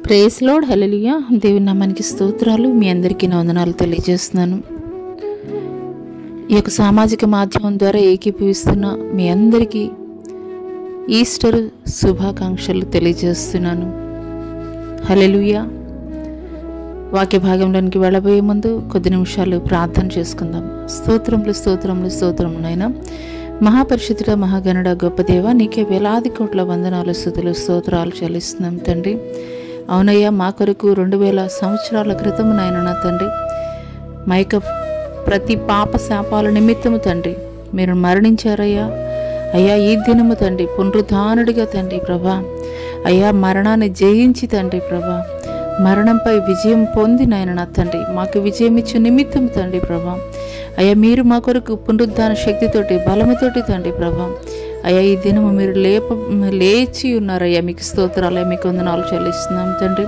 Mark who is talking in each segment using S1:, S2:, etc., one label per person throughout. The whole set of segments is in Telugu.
S1: ప్రైజ్ లార్డ్, హల్లెలూయా. దేవుని నామానికి స్తోత్రాలు. మీ అందరికీ నా వందనాలు తెలియజేస్తున్నాను. ఈ యొక్క సామాజిక మాధ్యమం ద్వారా ఏకీభవిస్తున్న మీ అందరికీ ఈస్టర్ శుభాకాంక్షలు తెలియజేస్తున్నాను. హల్లెలూయా. వాక్య భాగంలోనికి వెళ్ళబోయే ముందు కొద్ది నిమిషాలు ప్రార్థన చేసుకుందాం. స్తోత్రములు నాయనా. మహాపరిశుద్ధుడ, మహాగణుడ, గొప్ప దేవ, నీకే వేలాది కోట్ల వందనాలు, స్తుతులు, స్తోత్రాలు చెల్లిస్తున్నాం తండ్రి. అవునయ్యా, మా కొరకు 2000 సంవత్సరాల క్రితం నాయన నా తండ్రి, మా యొక్క ప్రతి పాప శాపాల నిమిత్తము తండ్రి మీరు మరణించారయ్యా. అయ్యా, ఈ దినము తండ్రి పునరుద్ధానుడిగా తండ్రి ప్రభా, అయ్యా మరణాన్ని జయించి తండ్రి ప్రభా, మరణంపై విజయం పొంది నాయన నా తండ్రి మాకు విజయం ఇచ్చే నిమిత్తం తండ్రి ప్రభా, అయ్యా మీరు మా కొరకు పునరుద్ధాన శక్తితోటి బలముతోటి తండ్రి ప్రభా, అయ్యా ఈ దినము మీరు లేచి ఉన్నారయ్యా. మీకు స్తోత్రాలు, మీకు వందనాలు చెల్లిస్తున్నాం తండ్రి.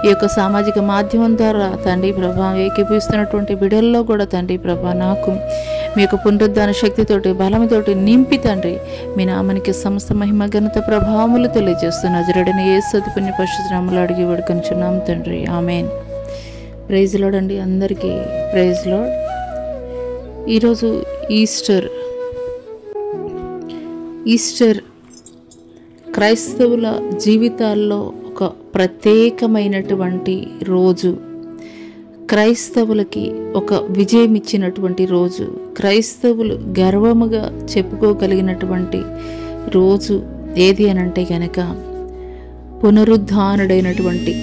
S1: ఈ యొక్క సామాజిక మాధ్యమం ద్వారా తండ్రి ప్రభా ఏకీపిస్తున్నటువంటి బిడ్డల్లో కూడా తండ్రి ప్రభా నాకు మీ యొక్క పునరుద్ధాన శక్తితోటి బలముతోటి నింపి తండ్రి మీ నామానికి సమస్త మహిమ ఘనత ప్రభావములు తెలియజేస్తున్న నజరేయుడైన యేసు అతి పుణ్య పరిశుద్ధ నామములో అడిగి వేడుకొనుచున్నాం తండ్రి, ఆమేన్. ప్రైజ్ లార్డ్ అండి, అందరికీ ప్రైజ్ లార్డ్. ఈరోజు ఈస్టర్ క్రైస్తవుల జీవితాల్లో ఒక ప్రత్యేకమైనటువంటి రోజు. క్రైస్తవులకి ఒక విజయం ఇచ్చినటువంటి రోజు. క్రైస్తవులు గర్వముగా చెప్పుకోగలిగినటువంటి రోజు ఏది అనంటే గనక పునరుద్ధానుడైనటువంటి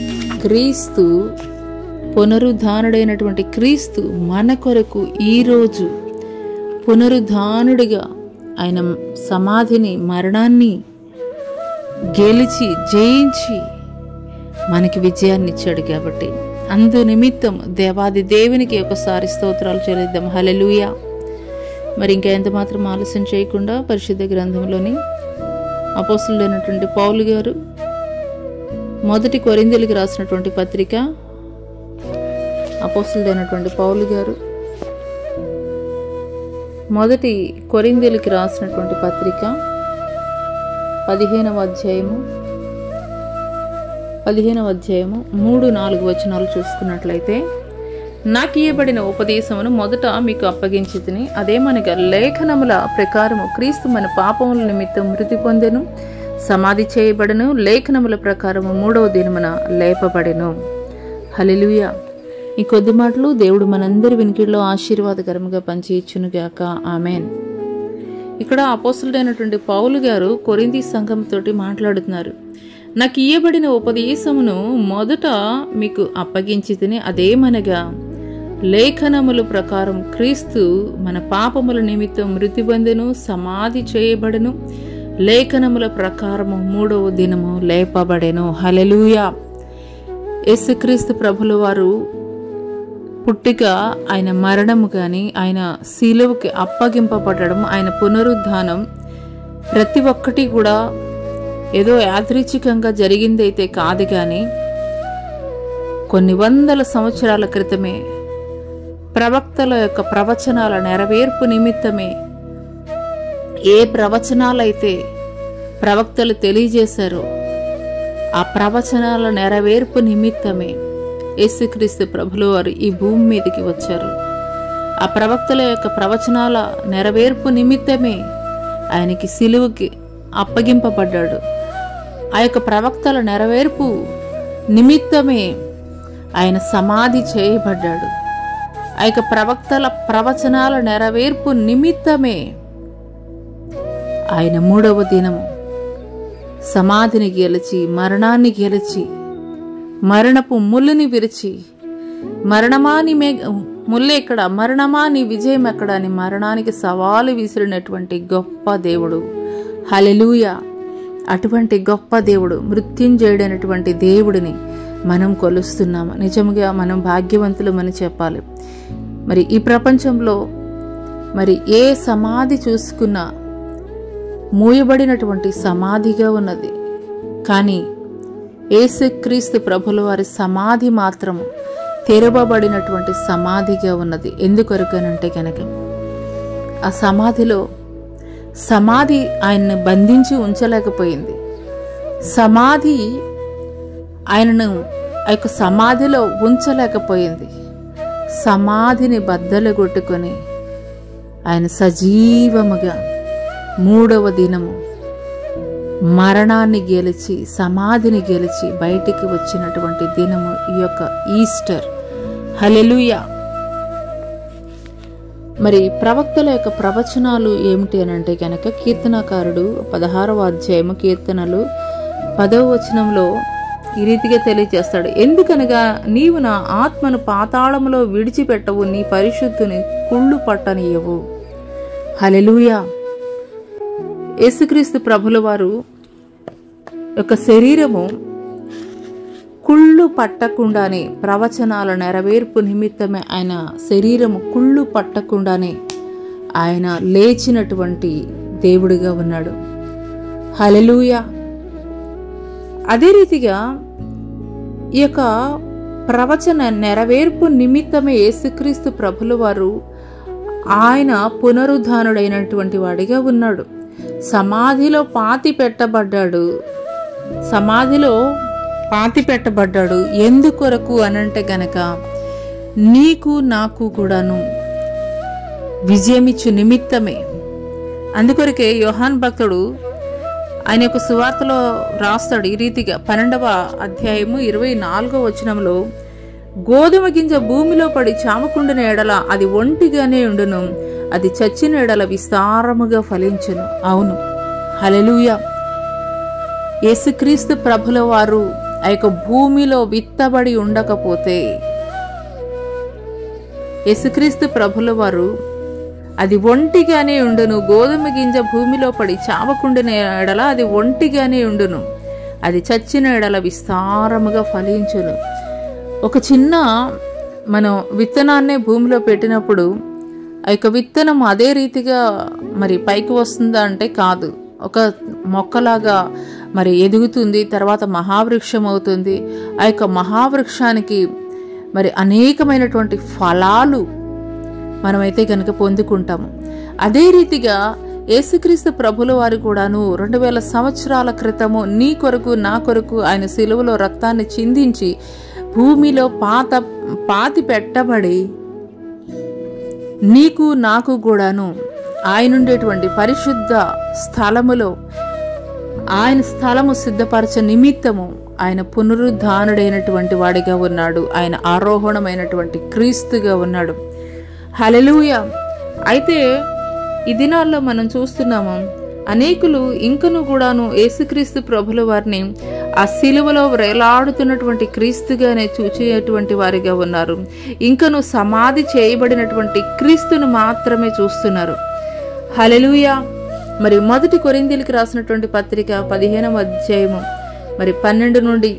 S1: క్రీస్తు మన కొరకు ఈరోజు పునరుద్ధానుడిగా ఆయన సమాధిని, మరణాన్ని గెలిచి జయించి మనకి విజయాన్ని ఇచ్చాడు. కాబట్టి అందు నిమిత్తం దేవాది దేవునికి ఒకసారి స్తోత్రాలు చెల్లిద్దాం. హల్లెలూయా. మరి ఇంకా ఎంత మాత్రం ఆలస్యం చేయకుండా పరిశుద్ధ గ్రంథంలోని అపోస్తలుడైనటువంటి పౌలు గారు మొదటి కొరింథీయులకు రాసినటువంటి పత్రిక, అపోస్తలుడైనటువంటి పౌలు గారు మొదటి కొరింథీయులకు రాసినటువంటి పత్రిక 15వ అధ్యాయము 3-4 వచనాలు చూసుకున్నట్లయితే, నాకు ఇయ్యబడిన ఉపదేశమును మొదట మీకు అప్పగించితిని, అదేమనగా లేఖనముల ప్రకారము క్రీస్తు మన పాపముల నిమిత్తం మృతి పొందెను, సమాధి చేయబడెను, లేఖనముల ప్రకారము 3వ దినమున లేపబడెను. హల్లెలూయా. ఈ కొద్ది మాటలు దేవుడు మనందరి వినికిడిలో ఆశీర్వాదకరంగా పంచిచ్చునుగాక, ఆమెన్. ఇక్కడ అపోస్తలుడైనటువంటి పౌలు గారు కొరింథీ సంఘంతోటి మాట్లాడుతున్నారు. నాకు ఇయ్యబడిన ఉపదేశమును మొదట మీకు అప్పగించితిని, అదేమనగా లేఖనముల ప్రకారం క్రీస్తు మన పాపముల నిమిత్తం మృతి పొందెను, సమాధి చేయబడెను, లేఖనముల ప్రకారము 3వ దినము లేపబడెను. హల్లెలూయా. యేసుక్రీస్తు ప్రభుల వారు పుట్టిక, ఆయన మరణము కానీ, ఆయన శిలువకి అప్పగింపబడడం, ఆయన పునరుద్ధానం ప్రతి ఒక్కటి కూడా ఏదో యాదృచ్ఛికంగా జరిగిందైతే కాదు, కానీ కొన్ని వందల సంవత్సరాల క్రితమే ప్రవక్తల యొక్క ప్రవచనాల నెరవేర్పు నిమిత్తమే, ఏ ప్రవచనాలైతే ప్రవక్తలు తెలియజేశారో ఆ ప్రవచనాల నెరవేర్పు నిమిత్తమే యేసుక్రీస్తు ప్రభుల వారు ఈ భూమి మీదకి వచ్చారు. ఆ ప్రవక్తల యొక్క ప్రవచనాల నెరవేర్పు నిమిత్తమే ఆయనకి సిలువకి అప్పగింపబడ్డాడు. ఆ యొక్క ప్రవక్తల నెరవేర్పు నిమిత్తమే ఆయన సమాధి చేయబడ్డాడు. ఆ యొక్క ప్రవక్తల ప్రవచనాల నెరవేర్పు నిమిత్తమే ఆయన 3వ దినము సమాధిని గెలిచి, మరణాన్ని గెలిచి, మరణపు ముళ్ళుని విరిచి, మరణమా నీ ముళ్ళు ఎక్కడ, మరణమా నీ విజయం ఎక్కడ అని మరణానికి సవాలు విసిరినటువంటి గొప్ప దేవుడు. హల్లెలూయా. అటువంటి గొప్ప దేవుడు, మృత్యుంజయుడైనటువంటి దేవుడిని మనం కొలుస్తున్నాము. నిజంగా మనం భాగ్యవంతులమని చెప్పాలి. మరి ఈ ప్రపంచంలో మరి ఏ సమాధి చూసుకున్నా మూయబడినటువంటి సమాధిగా ఉన్నది, కానీ యేసుక్రీస్తు ప్రభుల వారి సమాధి మాత్రము తెరవబడినటువంటి సమాధిగా ఉన్నది. ఎందుకొరకనంటే కనుక ఆ సమాధిలో సమాధి ఆయన్ని బంధించి ఉంచలేకపోయింది. సమాధి ఆయనను ఆ యొక్క సమాధిలో ఉంచలేకపోయింది. సమాధిని బద్దలు కొట్టుకొని ఆయన సజీవముగా 3వ దినము మరణాన్ని గెలిచి సమాధిని గెలిచి బయటికి వచ్చినటువంటి దినము ఈ యొక్క ఈస్టర్. హల్లెలూయా. మరి ప్రవక్తల యొక్క ప్రవచనాలు ఏమిటి అని అంటే కనుక కీర్తనకారుడు 16వ అధ్యాయము కీర్తనలు 10వ వచనంలో ఈ రీతిగా తెలియజేస్తాడు. ఎందుకనగా నీవు నా ఆత్మను పాతాళములో విడిచిపెట్టవు, నీ పరిశుద్ధుని కుళ్ళు పట్టనీయవు. హల్లెలూయా. యేసుక్రీస్తు ప్రభుల వారు యొక్క శరీరము కుళ్ళు పట్టకుండానే, ప్రవచనాల నెరవేర్పు నిమిత్తమే ఆయన శరీరము కుళ్ళు పట్టకుండానే ఆయన లేచినటువంటి దేవుడిగా ఉన్నాడు. హల్లెలూయా. అదే రీతిగా ఈ యొక్క ప్రవచన నెరవేర్పు నిమిత్తమే యేసుక్రీస్తు ప్రభుల వారు ఆయన పునరుద్ధానుడైనటువంటి వాడిగా ఉన్నాడు. సమాధిలో పాతి పెట్టబడ్డాడు. ఎందుకొరకు అనంటే గనక నీకు నాకు కూడాను విజయమిచ్చు నిమిత్తమే. అందుకొరకే యోహాన్ భక్తుడు ఆయన యొక్క సువార్తలో రాస్తాడు ఈ రీతిగా 12వ అధ్యాయము 24వ వచనంలో, గోధుమ గింజ భూమిలో పడి చావకుండిన ఎడల అది ఒంటిగానే ఉండును, అది చచ్చిన ఎడల విస్తారముగా ఫలించును. అవును. హల్లెలూయా. యేసుక్రీస్తు ప్రభుల వారు ఆ యొక్క భూమిలో విత్తబడి ఉండకపోతే, యేసుక్రీస్తు ప్రభుల వారు అది ఒంటిగానే ఉండును, గోధుమ గింజ భూమిలో పడి చావకుండిన ఎడల అది ఒంటిగానే ఉండును, అది చచ్చిన ఎడల విస్తారముగా ఫలించును. ఒక చిన్న మనం విత్తనాన్నే భూమిలో పెట్టినప్పుడు ఆ యొక్క విత్తనం అదే రీతిగా మరి పైకి వస్తుందా అంటే కాదు. ఒక మొక్కలాగా మరి ఎదుగుతుంది, తర్వాత మహావృక్షం అవుతుంది. ఆ యొక్క మహావృక్షానికి మరి అనేకమైనటువంటి ఫలాలు మనమైతే కనుక పొందుకుంటాము. అదే రీతిగా యేసుక్రీస్తు ప్రభుల వారు కూడాను 2000 సంవత్సరాల క్రితము నీ కొరకు నా కొరకు ఆయన శిలువలో రక్తాన్ని చిందించి భూమిలో పాతి పెట్టబడి నీకు నాకు కూడాను ఆయన ఉండేటువంటి పరిశుద్ధ స్థలములో ఆయన స్థలము సిద్ధపరచ నిమిత్తము ఆయన పునరుద్ధానుడైనటువంటి వాడిగా ఉన్నాడు. ఆయన ఆరోహణమైనటువంటి క్రీస్తుగా ఉన్నాడు. హల్లెలూయా. అయితే ఈ దినాల్లో మనం చూస్తున్నాము, అనేకులు ఇంకను కూడాను యేసుక్రీస్తు ప్రభుల వారిని ఆ శిలువలో వేలాడుతున్నటువంటి క్రీస్తుగానే చూచేటువంటి వారిగా ఉన్నారు. ఇంకను సమాధి చేయబడినటువంటి క్రీస్తును మాత్రమే చూస్తున్నారు. హల్లెలూయా. మరి 1 కొరింథీయులకు రాసినటువంటి పత్రిక 15వ అధ్యాయము మరి 12 నుండి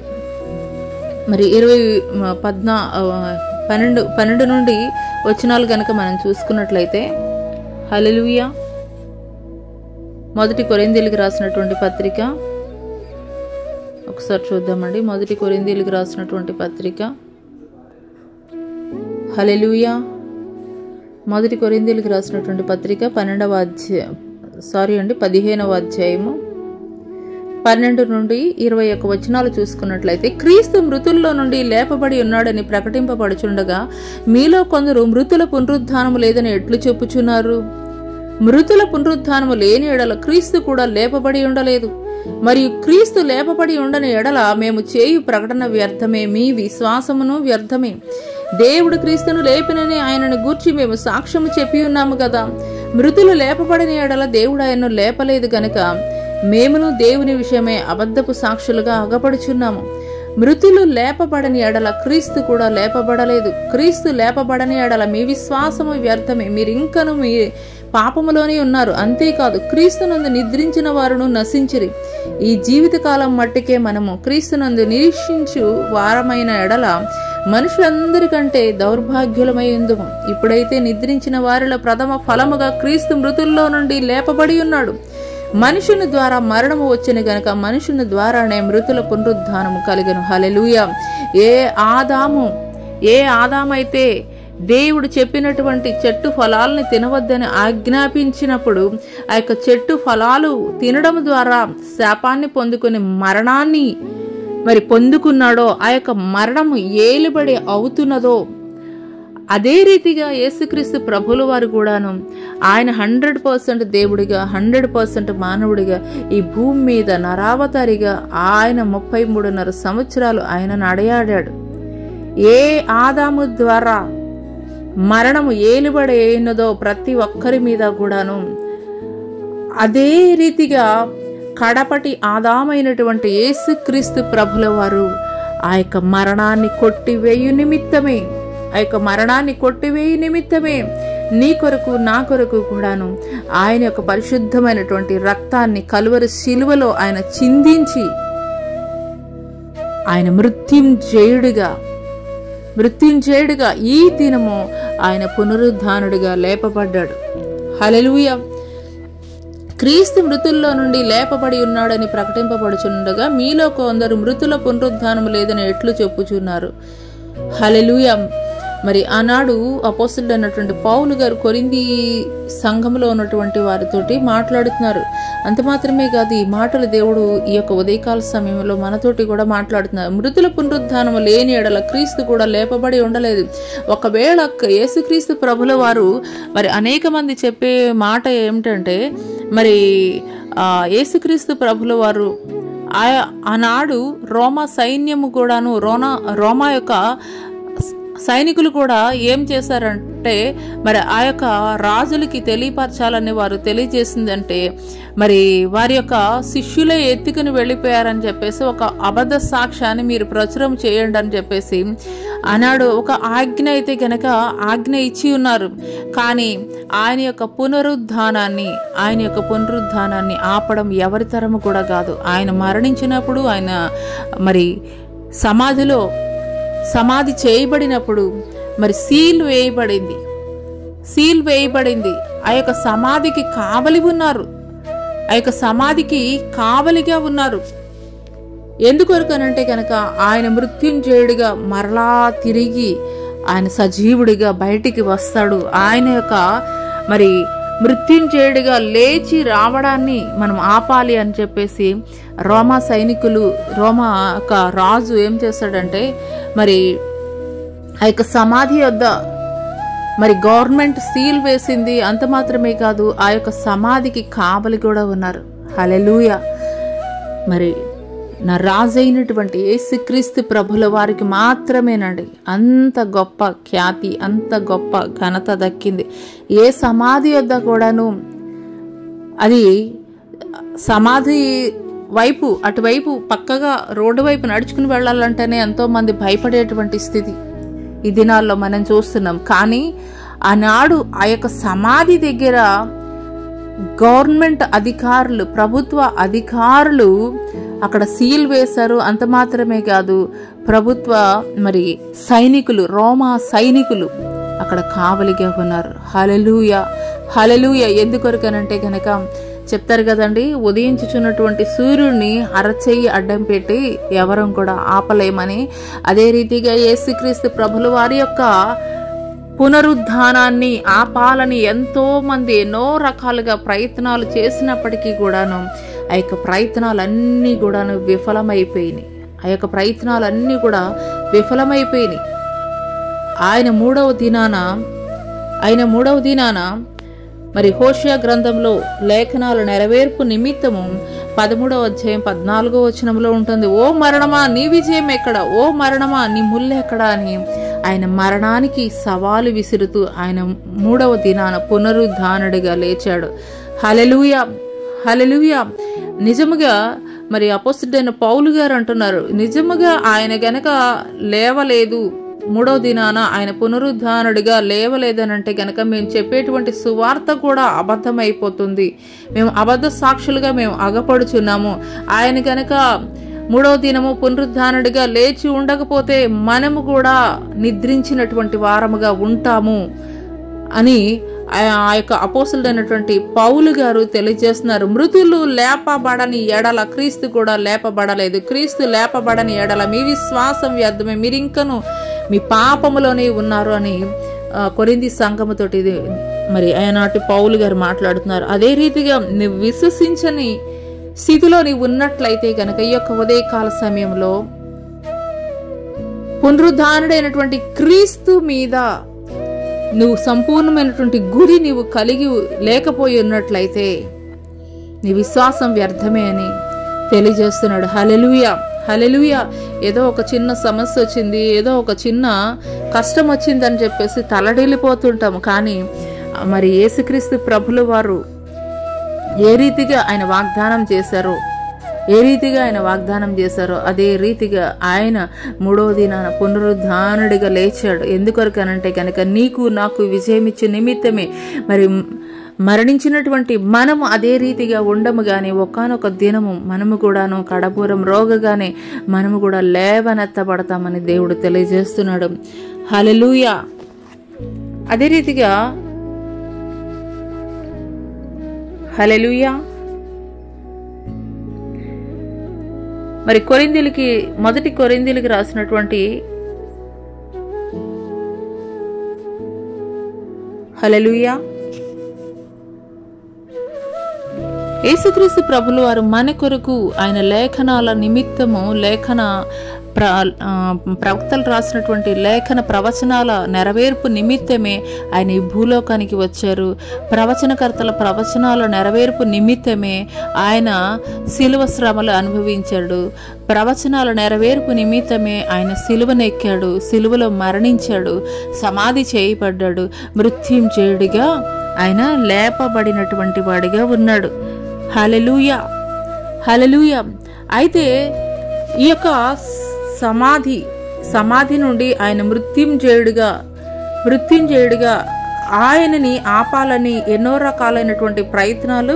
S1: మరి 12 నుండి వచనాలు గనక మనం చూసుకున్నట్లయితే, హల్లెలూయా. 1 కొరింథీయులకు రాసినటువంటి పత్రిక ఒకసారి చూద్దామండి. 1 కొరింథీయులకు రాసినటువంటి పత్రిక, హల్లెలూయా. 1 కొరింథీయులకు రాసినటువంటి పత్రిక 15వ అధ్యాయము 12 నుండి 21 వచనాలు చూసుకున్నట్లయితే, క్రీస్తు మృతుల్లో నుండి లేపబడి ఉన్నాడని ప్రకటింపబడుచుండగా మీలో కొందరు మృతుల పునరుద్ధానము లేదని ఎట్లు చెప్పుచున్నారు? మృతుల పునరుద్ధానము లేని ఎడల క్రీస్తు కూడా లేపబడి ఉండలేదు. మరియు క్రీస్తు లేపబడి ఉండని ఎడల మేము చేయు ప్రకటన వ్యర్థమే, మీ విశ్వాసమును వ్యర్థమే. దేవుడు క్రీస్తును లేపినని ఆయనను గూర్చి మేము సాక్ష్యము చెప్పి ఉన్నాము కదా. మృతులు లేపబడిన ఎడల దేవుడు ఆయనను లేపలేదు గనుక మేమును దేవుని విషయమే అబద్ధపు సాక్షులుగా అగపడుచున్నాము. మృతులు లేపబడని ఎడల క్రీస్తు కూడా లేపబడలేదు. క్రీస్తు లేపబడని ఎడల మీ విశ్వాసము వ్యర్థమే, మీరింకను మీ పాపములోనే ఉన్నారు. అంతేకాదు, క్రీస్తునందు నిద్రించిన వారును నశించిరి. ఈ జీవితకాలం మట్టికే మనము క్రీస్తునందు నిరీక్షించు వారమైన ఎడల మనుషులందరికంటే దౌర్భాగ్యులమై ఉందుము. ఇప్పుడైతే నిద్రించిన వారిలో ప్రథమ ఫలముగా క్రీస్తు మృతుల్లో నుండి లేపబడి ఉన్నాడు. మనుషుని ద్వారా మరణము వచ్చిన గనక మనుషుని ద్వారానే మృతుల పునరుద్ధానము కలిగను. హల్లెలూయా. ఏ ఆదామైతే దేవుడు చెప్పినటువంటి చెట్టు ఫలాలని తినవద్దని ఆజ్ఞాపించినప్పుడు ఆ యొక్క చెట్టు ఫలాలు తినడం ద్వారా శాపాన్ని పొందుకొని మరణాన్ని మరి పొందుకున్నాడో, ఆ యొక్క మరణము ఏలుబడి అవుతున్నదో, అదే రీతిగా యేసుక్రీస్తు ప్రభుల వారు కూడాను ఆయన 100% దేవుడిగా 100% మానవుడిగా ఈ భూమి మీద నరావతారిగా ఆయన 33.5 సంవత్సరాలు ఆయన నడయాడాడు. ఏ ఆదాము ద్వారా మరణము ఏలుబడి అయినదో ప్రతి ఒక్కరి మీద కూడాను అదే రీతిగా కడపటి ఆదామైనటువంటి యేసుక్రీస్తు ప్రభుల వారు ఆ యొక్క మరణాన్ని కొట్టివేయు నిమిత్తమే నీ కొరకు నా కొరకు కూడాను ఆయన యొక్క పరిశుద్ధమైనటువంటి రక్తాన్ని కలువరి శిలువలో ఆయన చిందించి ఆయన మృత్యుంజయుడిగా ఈ దినము ఆయన పునరుద్ధానుడిగా లేపబడ్డాడు. హల్లెలూయా. క్రీస్తు మృతుల్లో నుండి లేపబడి ఉన్నాడని ప్రకటింపబడుచుండగా మీలో కొందరు మృతుల పునరుద్ధానము లేదని ఎట్లు చెప్పుచున్నారు. హల్లెలూయా. మరి ఆనాడు అపోస్తలుడు అయినటువంటి పౌలు గారు కొరింథీ సంఘంలో ఉన్నటువంటి వారితోటి మాట్లాడుతున్నారు. అంత మాత్రమే కాదు, ఈ మాటలు దేవుడు ఈ యొక్క ఉదయకాల సమయంలో మనతోటి కూడా మాట్లాడుతున్నారు. మృతుల పునరుద్ధానము లేని ఎడల క్రీస్తు కూడా లేపబడి ఉండలేదు. ఒకవేళ యేసుక్రీస్తు ప్రభుల వారు మరి అనేక మంది చెప్పే మాట ఏమిటంటే, మరి యేసుక్రీస్తు ప్రభుల వారు ఆనాడు రోమా సైన్యము కూడాను రోమా యొక్క సైనికులు కూడా ఏం చేశారంటే, మరి ఆ యొక్క రాజులకి తెలియపరచాలని వారు తెలియజేసిందంటే, మరి వారి యొక్క శిష్యులే ఎత్తుకుని వెళ్ళిపోయారని చెప్పేసి ఒక అబద్ధ సాక్ష్యాన్ని మీరు ప్రచురం చేయండి అని చెప్పేసి ఆనాడు ఒక ఆజ్ఞ అయితే గనక ఆజ్ఞ ఇచ్చి ఉన్నారు. కానీ ఆయన యొక్క పునరుద్ధానాన్ని ఆపడం ఎవరి తరము కూడా కాదు. ఆయన మరణించినప్పుడు, ఆయన మరి సమాధి చేయబడినప్పుడు మరి సీల్ వేయబడింది. ఆ యొక్క సమాధికి కావలిగా ఉన్నారు. ఎందుకొరకనంటే కనుక ఆయన మృత్యుంజయుడిగా మరలా తిరిగి ఆయన సజీవుడిగా బయటికి వస్తాడు. ఆయన యొక్క మరి మృత్యుంజయుడిగా లేచి రావడాన్ని మనం ఆపాలి అని చెప్పేసి రోమా యొక్క రాజు ఏం చేస్తాడంటే, మరి ఆ యొక్క సమాధి వద్ద మరి గవర్నమెంట్ సీల్ వేసింది. అంత మాత్రమే కాదు, ఆ యొక్క సమాధికి కావలి కూడా ఉన్నారు. హల్లెలూయా. మరి నా రాజైనటువంటి యేసుక్రీస్తు ప్రభుల వారికి మాత్రమేనండి అంత గొప్ప ఖ్యాతి, అంత గొప్ప ఘనత దక్కింది. ఏ సమాధి వద్ద కూడాను అది సమాధి వైపు అటువైపు పక్కగా రోడ్డు వైపు నడుచుకుని వెళ్ళాలంటేనే ఎంతో మంది భయపడేటువంటి స్థితి ఈ దినాల్లో మనం చూస్తున్నాం. కానీ ఆనాడు ఆ యొక్క సమాధి దగ్గర గవర్నమెంట్ అధికారులు, ప్రభుత్వ అధికారులు అక్కడ సీల్ వేశారు. అంత మాత్రమే కాదు, ప్రభుత్వ మరి సైనికులు, రోమా సైనికులు అక్కడ కావలిగా ఉన్నారు. హల్లెలూయా, హల్లెలూయా. ఎందుకొరకనంటే కనుక చెప్తారు కదండి, ఉదయించుచున్నటువంటి సూర్యుడిని అరచేయి అడ్డం పెట్టి ఎవరం కూడా ఆపలేమని. అదే రీతిగా యేసుక్రీస్తు ప్రభుల వారి యొక్క పునరుద్ధానాన్ని ఆపాలని ఎంతో మంది ఎన్నో రకాలుగా ప్రయత్నాలు చేసినప్పటికీ కూడాను ఆ యొక్క ప్రయత్నాలన్నీ కూడాను విఫలమైపోయినాయి. ఆయన మూడవ దినాన మరి హోషియా గ్రంథంలో లేఖనాల నెరవేర్పు నిమిత్తము 13వ అధ్యాయం 14వ వచనంలో ఉంటుంది, ఓ మరణమా నీ విజయం ఎక్కడ, ఓ మరణమా నీ ముళ్ళు ఎక్కడ అని ఆయన మరణానికి సవాలు విసురుతూ ఆయన 3వ దినాన పునరుద్ధానుడిగా లేచాడు. హల్లెలూయా, హల్లెలూయా. నిజముగా మరి అపోస్తలుడైన పౌలు గారు అంటున్నారు, నిజముగా ఆయన గనక లేవలేదు, 3వ దినాన ఆయన పునరుద్ధానుడిగా లేవలేదనంటే గనక మేము చెప్పేటువంటి సువార్త కూడా అబద్ధమైపోతుంది. మేము అబద్ధ సాక్షులుగా మేము అగపడుచున్నాము. ఆయన గనక 3వ దినము పునరుద్ధానుడిగా లేచి ఉండకపోతే మనము కూడా నిద్రించినటువంటి వారముగా ఉంటాము అని ఆ యొక్క అపోస్తలుడైనటువంటి పౌలు గారు తెలియజేస్తున్నారు. మృతులు లేపబడని ఎడల క్రీస్తు కూడా లేపబడలేదు. క్రీస్తు లేపబడని ఎడల మీ విశ్వాసం వ్యర్థమే, మీరింకను మీ పాపములోనే ఉన్నారు అని కొరింథీ సంఘముతోటి మరి ఆనాటి పౌలు గారు మాట్లాడుతున్నారు. అదే రీతిగా నువ్వు విశ్వసించని స్థితిలో నీవు ఉన్నట్లయితే కనుక ఈ యొక్క ఉదయకాల సమయంలో పునరుద్ధానుడైనటువంటి క్రీస్తు మీద నువ్వు సంపూర్ణమైనటువంటి గురి నీవు కలిగి లేకపోయి ఉన్నట్లయితే నీ విశ్వాసం వ్యర్థమే అని తెలియజేస్తున్నాడు. హల్లెలూయా, హల్లెలూయా. ఏదో ఒక చిన్న సమస్య వచ్చింది, ఏదో ఒక చిన్న కష్టం వచ్చిందని చెప్పేసి తలడిల్లిపోతుంటాము. కానీ మరి యేసుక్రీస్తు ప్రభుల వారు ఏ రీతిగా ఆయన వాగ్దానం చేశారో అదే రీతిగా ఆయన మూడవ దినాన పునరుద్ధానుడిగా లేచాడు. ఎందుకొరకనంటే కనుక నీకు నాకు విజయం ఇచ్చే నిమిత్తమే. మరి మరణించినటువంటి మనము అదే రీతిగా ఉండము గాని ఒకానొక దినము మనము కూడాను కడపూరం రోగగానే మనము కూడా లేవనెత్తబడతామని దేవుడు తెలియజేస్తున్నాడు. హల్లెలూయా. అదే రీతిగా హల్లెలూయా. మరి మొదటి కొరింథీయులకి రాసినటువంటి హల్లెలూయా యేసుక్రీస్తు ప్రభులు వారు మన కొరకు ఆయన లేఖనాల నిమిత్తము ప్రవక్తలు రాసినటువంటి లేఖన ప్రవచనాల నెరవేర్పు నిమిత్తమే ఆయన ఈ భూలోకానికి వచ్చారు. ప్రవచనకర్తల ప్రవచనాల నెరవేర్పు నిమిత్తమే ఆయన శిలువ శ్రమలు అనుభవించాడు. ప్రవచనాల నెరవేర్పు నిమిత్తమే ఆయన శిలువనెక్కాడు, శిలువలో మరణించాడు, సమాధి చేయబడ్డాడు, మృత్యుంజయుడిగా ఆయన లేపబడినటువంటి వాడిగా ఉన్నాడు. హల్లెలూయా, హల్లెలూయా. అయితే ఈ యొక్క సమాధి నుండి ఆయన మృత్యుంజయుడిగా ఆయనని ఆపాలని ఎన్నో రకాలైనటువంటి ప్రయత్నాలు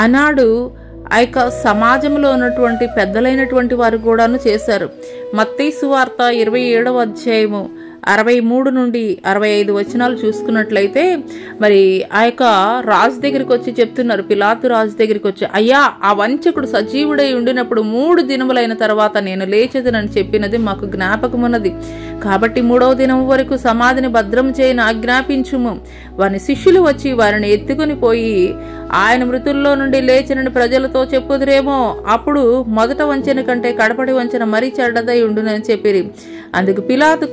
S1: ఆనాడు ఆ యొక్క సమాజంలో ఉన్నటువంటి పెద్దలైనటువంటి వారు కూడాను చేశారు. మత్తయి సువార్త 27వ అధ్యాయము 63 నుండి 65 వచనాలు చూసుకున్నట్లయితే మరి ఆ యొక్క రాజు దగ్గరికి వచ్చి చెప్తున్నారు. పిలాతు రాజు దగ్గరికి వచ్చి, అయ్యా, ఆ వంచకుడు సజీవుడై ఉండినప్పుడు 3 దినములైన తర్వాత నేను లేచెదనని చెప్పినది మాకు జ్ఞాపకమున్నది. కాబట్టి 3వ దినం వరకు సమాధిని భద్రం చేయని ఆజ్ఞాపించుము. వారి శిష్యులు వచ్చి వారిని ఎత్తుకుని పోయి ఆయన మృతుల్లో నుండి లేచినని ప్రజలతో చెప్పుదురేమో. అప్పుడు మొదట వంచన కంటే కడపటి వంచన మరీ చెడ్డదై ఉండునని చెప్పిరి. అందుకు పిలాతు,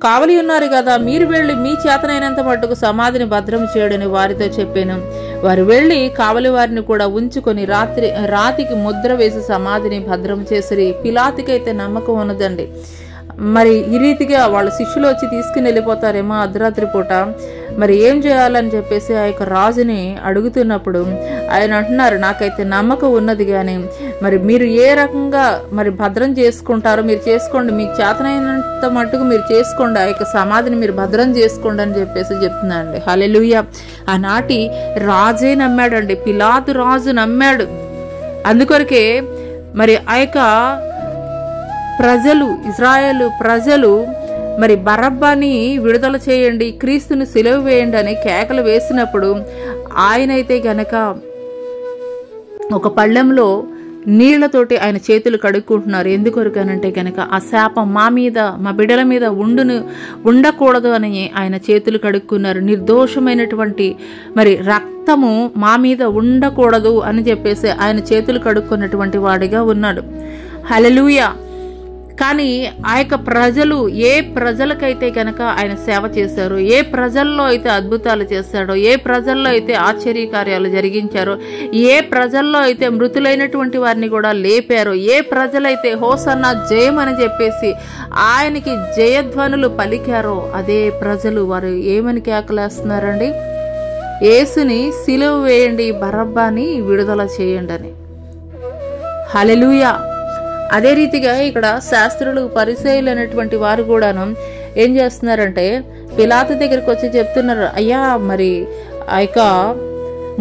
S1: కావలి ఉన్నారు కదా, మీరు వెళ్ళి మీ చేతనైనంత మట్టుకు సమాధిని భద్రం చేయడని వారితో చెప్పాను. వారు వెళ్ళి కావలి వారిని కూడా ఉంచుకొని రాతికి ముద్ర వేసి సమాధిని భద్రం చేసిరి. పిలాతుకైతే నమ్మకం ఉన్నదండి. మరి ఈ రీతిగా వాళ్ళ శిష్యులు వచ్చి తీసుకుని వెళ్ళిపోతారేమో అర్ధరాత్రి పూట. మరి ఏం చేయాలని చెప్పేసి ఆ యొక్క రాజుని అడుగుతున్నప్పుడు ఆయన అంటున్నారు, నాకైతే నమ్మకం ఉన్నది కానీ మరి మీరు ఏ రకంగా మరి భద్రం చేసుకుంటారో మీరు చేసుకోండి, మీకు చేతనైనంత మట్టుకు మీరు చేసుకోండి, ఆ యొక్క సమాధిని మీరు భద్రం చేసుకోండి అని చెప్పేసి చెప్తున్నారండి. హల్లెలూయా. ఆనాటి రాజే నమ్మాడండి, పిలాతు రాజు నమ్మాడు. అందుకొరకే మరి ఆ యొక్క ఇజ్రాయేలు ప్రజలు మరి బరబ్బాని విడుదల చేయండి, క్రీస్తుని సిలువ వేయండి అని కేకలు వేసినప్పుడు ఆయనైతే గనక ఒక పళ్ళెంలో నీళ్లతోటి ఆయన చేతులు కడుక్కుంటున్నారు. ఎందుకొరకనంటే గనక ఆ శాపం మా మీద మా బిడ్డల మీద ఉండకూడదు అని ఆయన చేతులు కడుక్కున్నారు. నిర్దోషమైనటువంటి మరి రక్తము మా మీద ఉండకూడదు అని చెప్పేసి ఆయన చేతులు కడుక్కున్నటువంటి వాడిగా ఉన్నాడు. హల్లెలూయా. కానీ ఆ యొక్క ప్రజలు ఏ ప్రజలకైతే కనుక ఆయన సేవ చేశారో, ఏ ప్రజల్లో అయితే అద్భుతాలు చేశాడో, ఏ ప్రజల్లో అయితే ఆశ్చర్యకార్యాలు జరిగించారో, ఏ ప్రజల్లో అయితే మృతులైనటువంటి వారిని కూడా లేపారో, ఏ ప్రజలైతే హోసన్నా జయం అని చెప్పేసి ఆయనకి జయధ్వనులు పలికారో అదే ప్రజలు వారు ఏమని కేకలేస్తున్నారండి? యేసుని సిలువ వేయండి, బరబ్బాని విడుదల చేయండి అని. హల్లెలూయా. అదే రీతిగా ఇక్కడ శాస్త్రులు పరిసయ్యులు అనేటువంటి వారు కూడాను ఏం చేస్తున్నారంటే పిలాతు దగ్గరికి వచ్చి చెప్తున్నారు, అయ్యా మరి ఆ యొక్క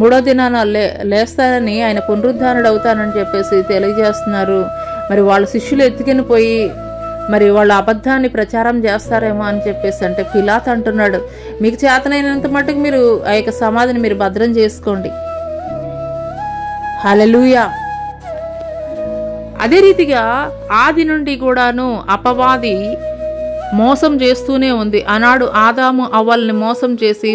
S1: 3వ దినాన లేస్తానని ఆయన పునరుద్ధానుడు అవుతానని చెప్పేసి తెలియజేస్తున్నారు. మరి వాళ్ళ శిష్యులు ఎత్తుకుని పోయి మరి వాళ్ళ అబద్ధాన్ని ప్రచారం చేస్తారేమో అని చెప్పేసి అంటే పిలాతు అంటున్నాడు, మీకు చేతనైనంత మట్టుకు మీరు ఆ యొక్క సమాధిని మీరు భద్రం చేసుకోండి. హల్లెలూయా. అదే రీతిగా ఆది నుండి కూడాను అపవాది మోసం చేస్తూనే ఉంది. ఆనాడు ఆదాము అవ్వల్ని మోసం చేసి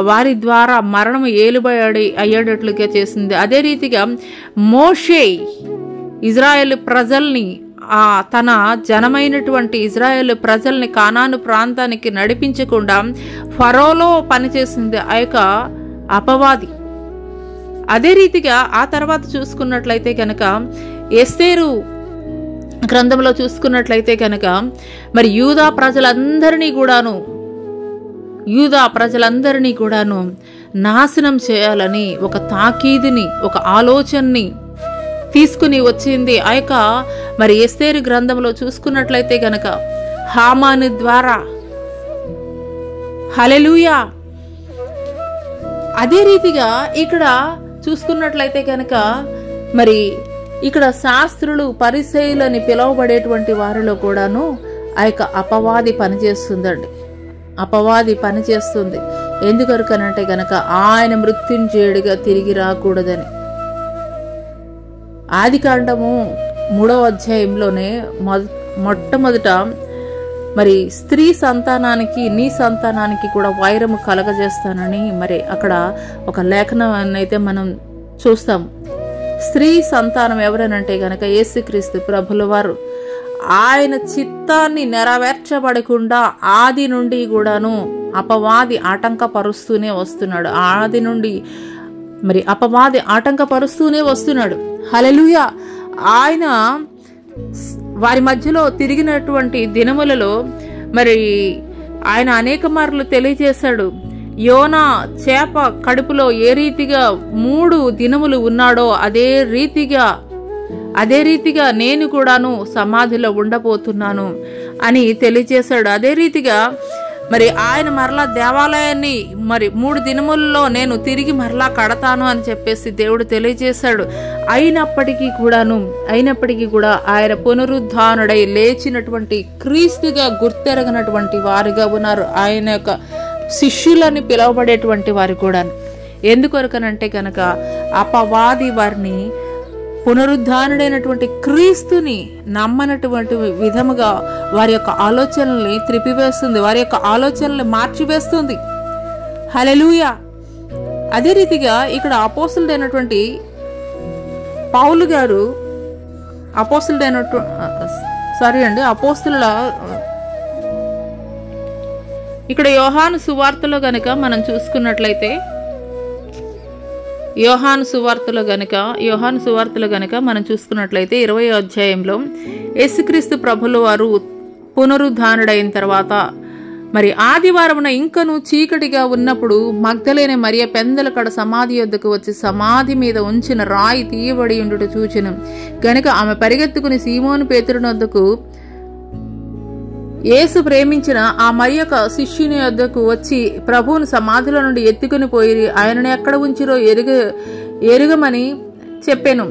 S1: వారి ద్వారా మరణం ఏలుబడి అయ్యేటట్లుగా చేసింది. అదే రీతిగా మోషే ఇజ్రాయేల్ ప్రజల్ని తన జనమైనటువంటి ఇజ్రాయేల్ ప్రజల్ని కానాను ప్రాంతానికి నడిపించకుండా ఫరోలో పనిచేసింది ఆ యొక్క అపవాది. అదే రీతిగా ఆ తర్వాత చూసుకున్నట్లయితే కనుక ఎస్తేరు గ్రంథంలో చూసుకున్నట్లయితే కనుక మరి యూదా ప్రజలందరినీ కూడాను నాశనం చేయాలని ఒక తాకీదుని, ఒక ఆలోచనని తీసుకుని వచ్చింది ఆ యొక్క మరి ఎస్తేరు గ్రంథంలో చూసుకున్నట్లయితే కనుక హామాను ద్వారా. హల్లెలూయా. అదే రీతిగా ఇక్కడ చూసుకున్నట్లయితే కనుక మరి ఇక్కడ శాస్త్రులు పరిసయ్యులని పిలువబడేటువంటి వారిలో కూడాను ఆ యొక్క అపవాది పనిచేస్తుందండి. అపవాది పనిచేస్తుంది. ఎందుకనంటే గనక ఆయన మృత్యుంజయుడిగా తిరిగి రాకూడదని. ఆదికాండము 3వ అధ్యాయంలోనే మొట్టమొదట మరి స్త్రీ సంతానానికి నీ సంతానానికి కూడా వైరము కలగజేస్తానని మరి అక్కడ ఒక లేఖనాన్ని అయితే మనం చూస్తాం. స్త్రీ సంతానం ఎవరనంటే గనక యేసుక్రీస్తు ప్రభుల వారు. ఆయన చిత్తాన్ని నెరవేర్చబడకుండా ఆది నుండి కూడాను అపవాది ఆటంకపరుస్తూనే వస్తున్నాడు. ఆది నుండి మరి అపవాది ఆటంకపరుస్తూనే వస్తున్నాడు. హల్లెలూయా. ఆయన వారి మధ్యలో తిరిగినటువంటి దినములలో మరి ఆయన అనేక మార్లు తెలియజేశాడు. యోనా చేప కడుపులో ఏ రీతిగా 3 దినములు ఉన్నాడో అదే రీతిగా నేను కూడాను సమాధిలో ఉండబోతున్నాను అని తెలియజేశాడు. అదే రీతిగా మరి ఆయన మరలా దేవాలయాన్ని మరి 3 దినములలో నేను తిరిగి మరలా కడతాను అని చెప్పేసి దేవుడు తెలియజేశాడు. అయినప్పటికీ కూడా ఆయన పునరుద్ధానుడై లేచినటువంటి క్రీస్తుగా గుర్తెరగనటువంటి వారిగా ఉన్నారు ఆయన యొక్క శిష్యులని పిలువబడేటువంటి వారు కూడా. ఎందుకొరకనంటే కనుక అపవాది వారిని పునరుద్ధానుడైనటువంటి క్రీస్తుని నమ్మనటువంటి విధముగా వారి యొక్క ఆలోచనల్ని త్రిపివేస్తుంది, వారి యొక్క ఆలోచనల్ని మార్చివేస్తుంది. హల్లెలూయా. అదే రీతిగా ఇక్కడ అపోస్తలుడైనటువంటి పౌలు గారు ఇక్కడ యోహాను సువార్తలో గనుక మనం చూసుకున్నట్లయితే యోహాను సువార్తలో గనుక మనం చూసుకున్నట్లయితే 20వ అధ్యాయంలో యేసుక్రీస్తు ప్రభుల వారు పునరుద్ధానుడైన తర్వాత మరి ఆదివారమున ఇంకను చీకటిగా ఉన్నప్పుడు మగ్దలేనే మరియ పెందలకడ సమాధి యొద్దకు వచ్చి సమాధి మీద ఉంచిన రాయి తీయబడి ఉండుట చూచెను. గనుక ఆమె పరిగెత్తుకుని సీమోను పేతురుని వద్దకు, యేసు ప్రేమించిన ఆ మరియొక శిష్యుని వద్దకు వచ్చి ప్రభువును సమాధిలో నుండి ఎత్తుకుని పోయి ఆయనను ఎక్కడ ఉంచిరో ఎరుగమని చెప్పాను.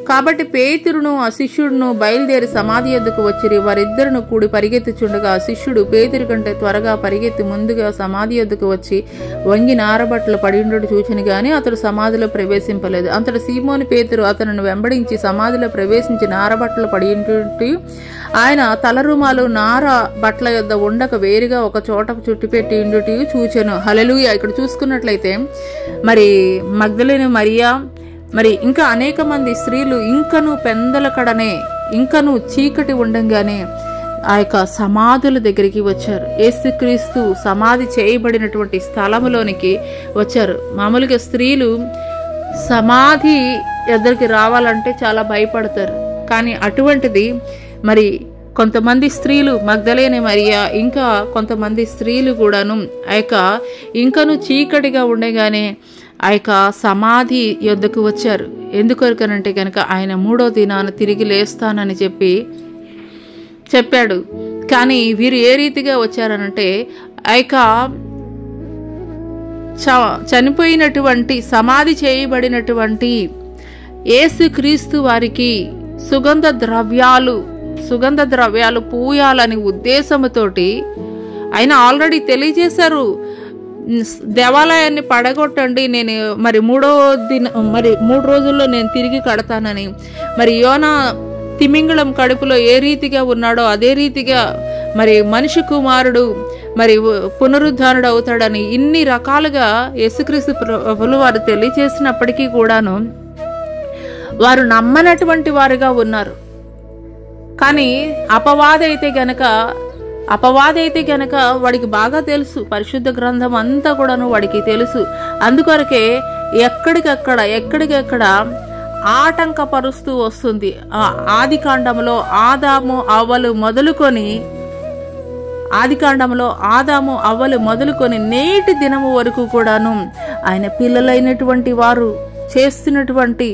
S1: కాబట్టి పేతురును ఆ శిష్యుడును బయలుదేరి సమాధి వద్దకు వచ్చిరి. వారిద్దరును కూడి పరిగెత్తుచుండగా ఆ శిష్యుడు పేతురు కంటే త్వరగా పరిగెత్తి ముందుగా సమాధి వద్దకు వచ్చి వంగి నారబట్టలు పడి ఉండడు చూచను గాని అతడు సమాధిలో ప్రవేశింపలేదు. అంతటి సీమోను పేతురు అతను వెంబడించి సమాధిలో ప్రవేశించి నారబట్టలు పడి ఉంటూ ఆయన తలరుమాలు నార బట్టల యొద్ద ఉండక వేరుగా ఒక చోటకు చుట్టిపెట్టి ఉండుట చూచెను. హల్లెలూయా. ఇక్కడ చూసుకున్నట్లయితే మరి మగ్దలేనే మరియా మరి ఇంకా అనేక మంది స్త్రీలు ఇంకను పెందలకడనే ఇంకను చీకటి ఉండంగానే ఆ యొక్క సమాధుల దగ్గరికి వచ్చారు. యేసుక్రీస్తు సమాధి చేయబడినటువంటి స్థలములోనికి వచ్చారు. మామూలుగా స్త్రీలు సమాధి ఎదురికి రావాలంటే చాలా భయపడతారు. కానీ అటువంటిది మరి కొంతమంది స్త్రీలు మగ్దలేనే మరియా ఇంకా కొంతమంది స్త్రీలు కూడాను ఆ యొక్క ఇంకను చీకటిగా ఉండగానే ఆ యొక్క సమాధి యొద్దకు వచ్చారు. ఎందుకొరకనంటే కనుక ఆయన 3వ దినాన తిరిగి లేస్తానని చెప్పాడు. కానీ వీరు ఏ రీతిగా వచ్చారనంటే ఆ యొక్క చనిపోయినటువంటి సమాధి చేయబడినటువంటి యేసుక్రీస్తు వారికి సుగంధ ద్రవ్యాలు పూయాలని ఉద్దేశముతోటి ఆయన ఆల్రెడీ తెలియజేశారు. దేవాలయాన్ని పడగొట్టండి, నేను మరి 3 రోజుల్లో నేను తిరిగి కడతానని. మరి యోనా తిమింగళం కడుపులో ఏ రీతిగా ఉన్నాడో అదే రీతిగా మరి మనిషి కుమారుడు మరి పునరుద్ధానుడు అవుతాడని ఇన్ని రకాలుగా యేసుక్రీస్తు ప్రభులు వారు తెలియజేసినప్పటికీ కూడాను వారు నమ్మనటువంటి వారుగా ఉన్నారు. కానీ అపవాది అయితే గనక వాడికి బాగా తెలుసు, పరిశుద్ధ గ్రంథం అంతా కూడాను వాడికి తెలుసు. అందుకొరకే ఎక్కడికెక్కడ ఆటంకపరుస్తూ వస్తుంది. ఆదికాండంలో ఆదాము అవ్వలు మొదలుకొని నేటి దినము వరకు కూడాను ఆయన పిల్లలైనటువంటి వారు చేస్తున్నటువంటి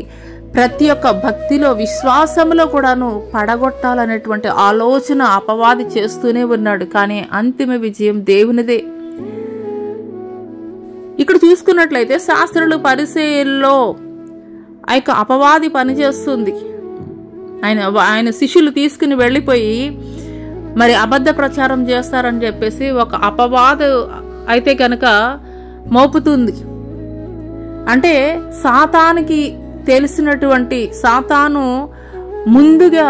S1: ప్రతి ఒక్క భక్తిలో, విశ్వాసంలో కూడాను పడగొట్టాలనేటువంటి ఆలోచన అపవాది చేస్తూనే ఉన్నాడు. కానీ అంతిమ విజయం దేవునిదే. ఇక్కడ చూసుకున్నట్లయితే శాస్త్రులు పరిసయ్యుల్లో ఆ యొక్క అపవాది పనిచేస్తుంది. ఆయన శిష్యులు తీసుకుని వెళ్ళిపోయి మరి అబద్ధ ప్రచారం చేస్తారని చెప్పేసి ఒక అపవాదు అయితే కనుక మోపుతుంది. అంటే సాతానికి తెలిసినటువంటి, సాతాను ముందుగా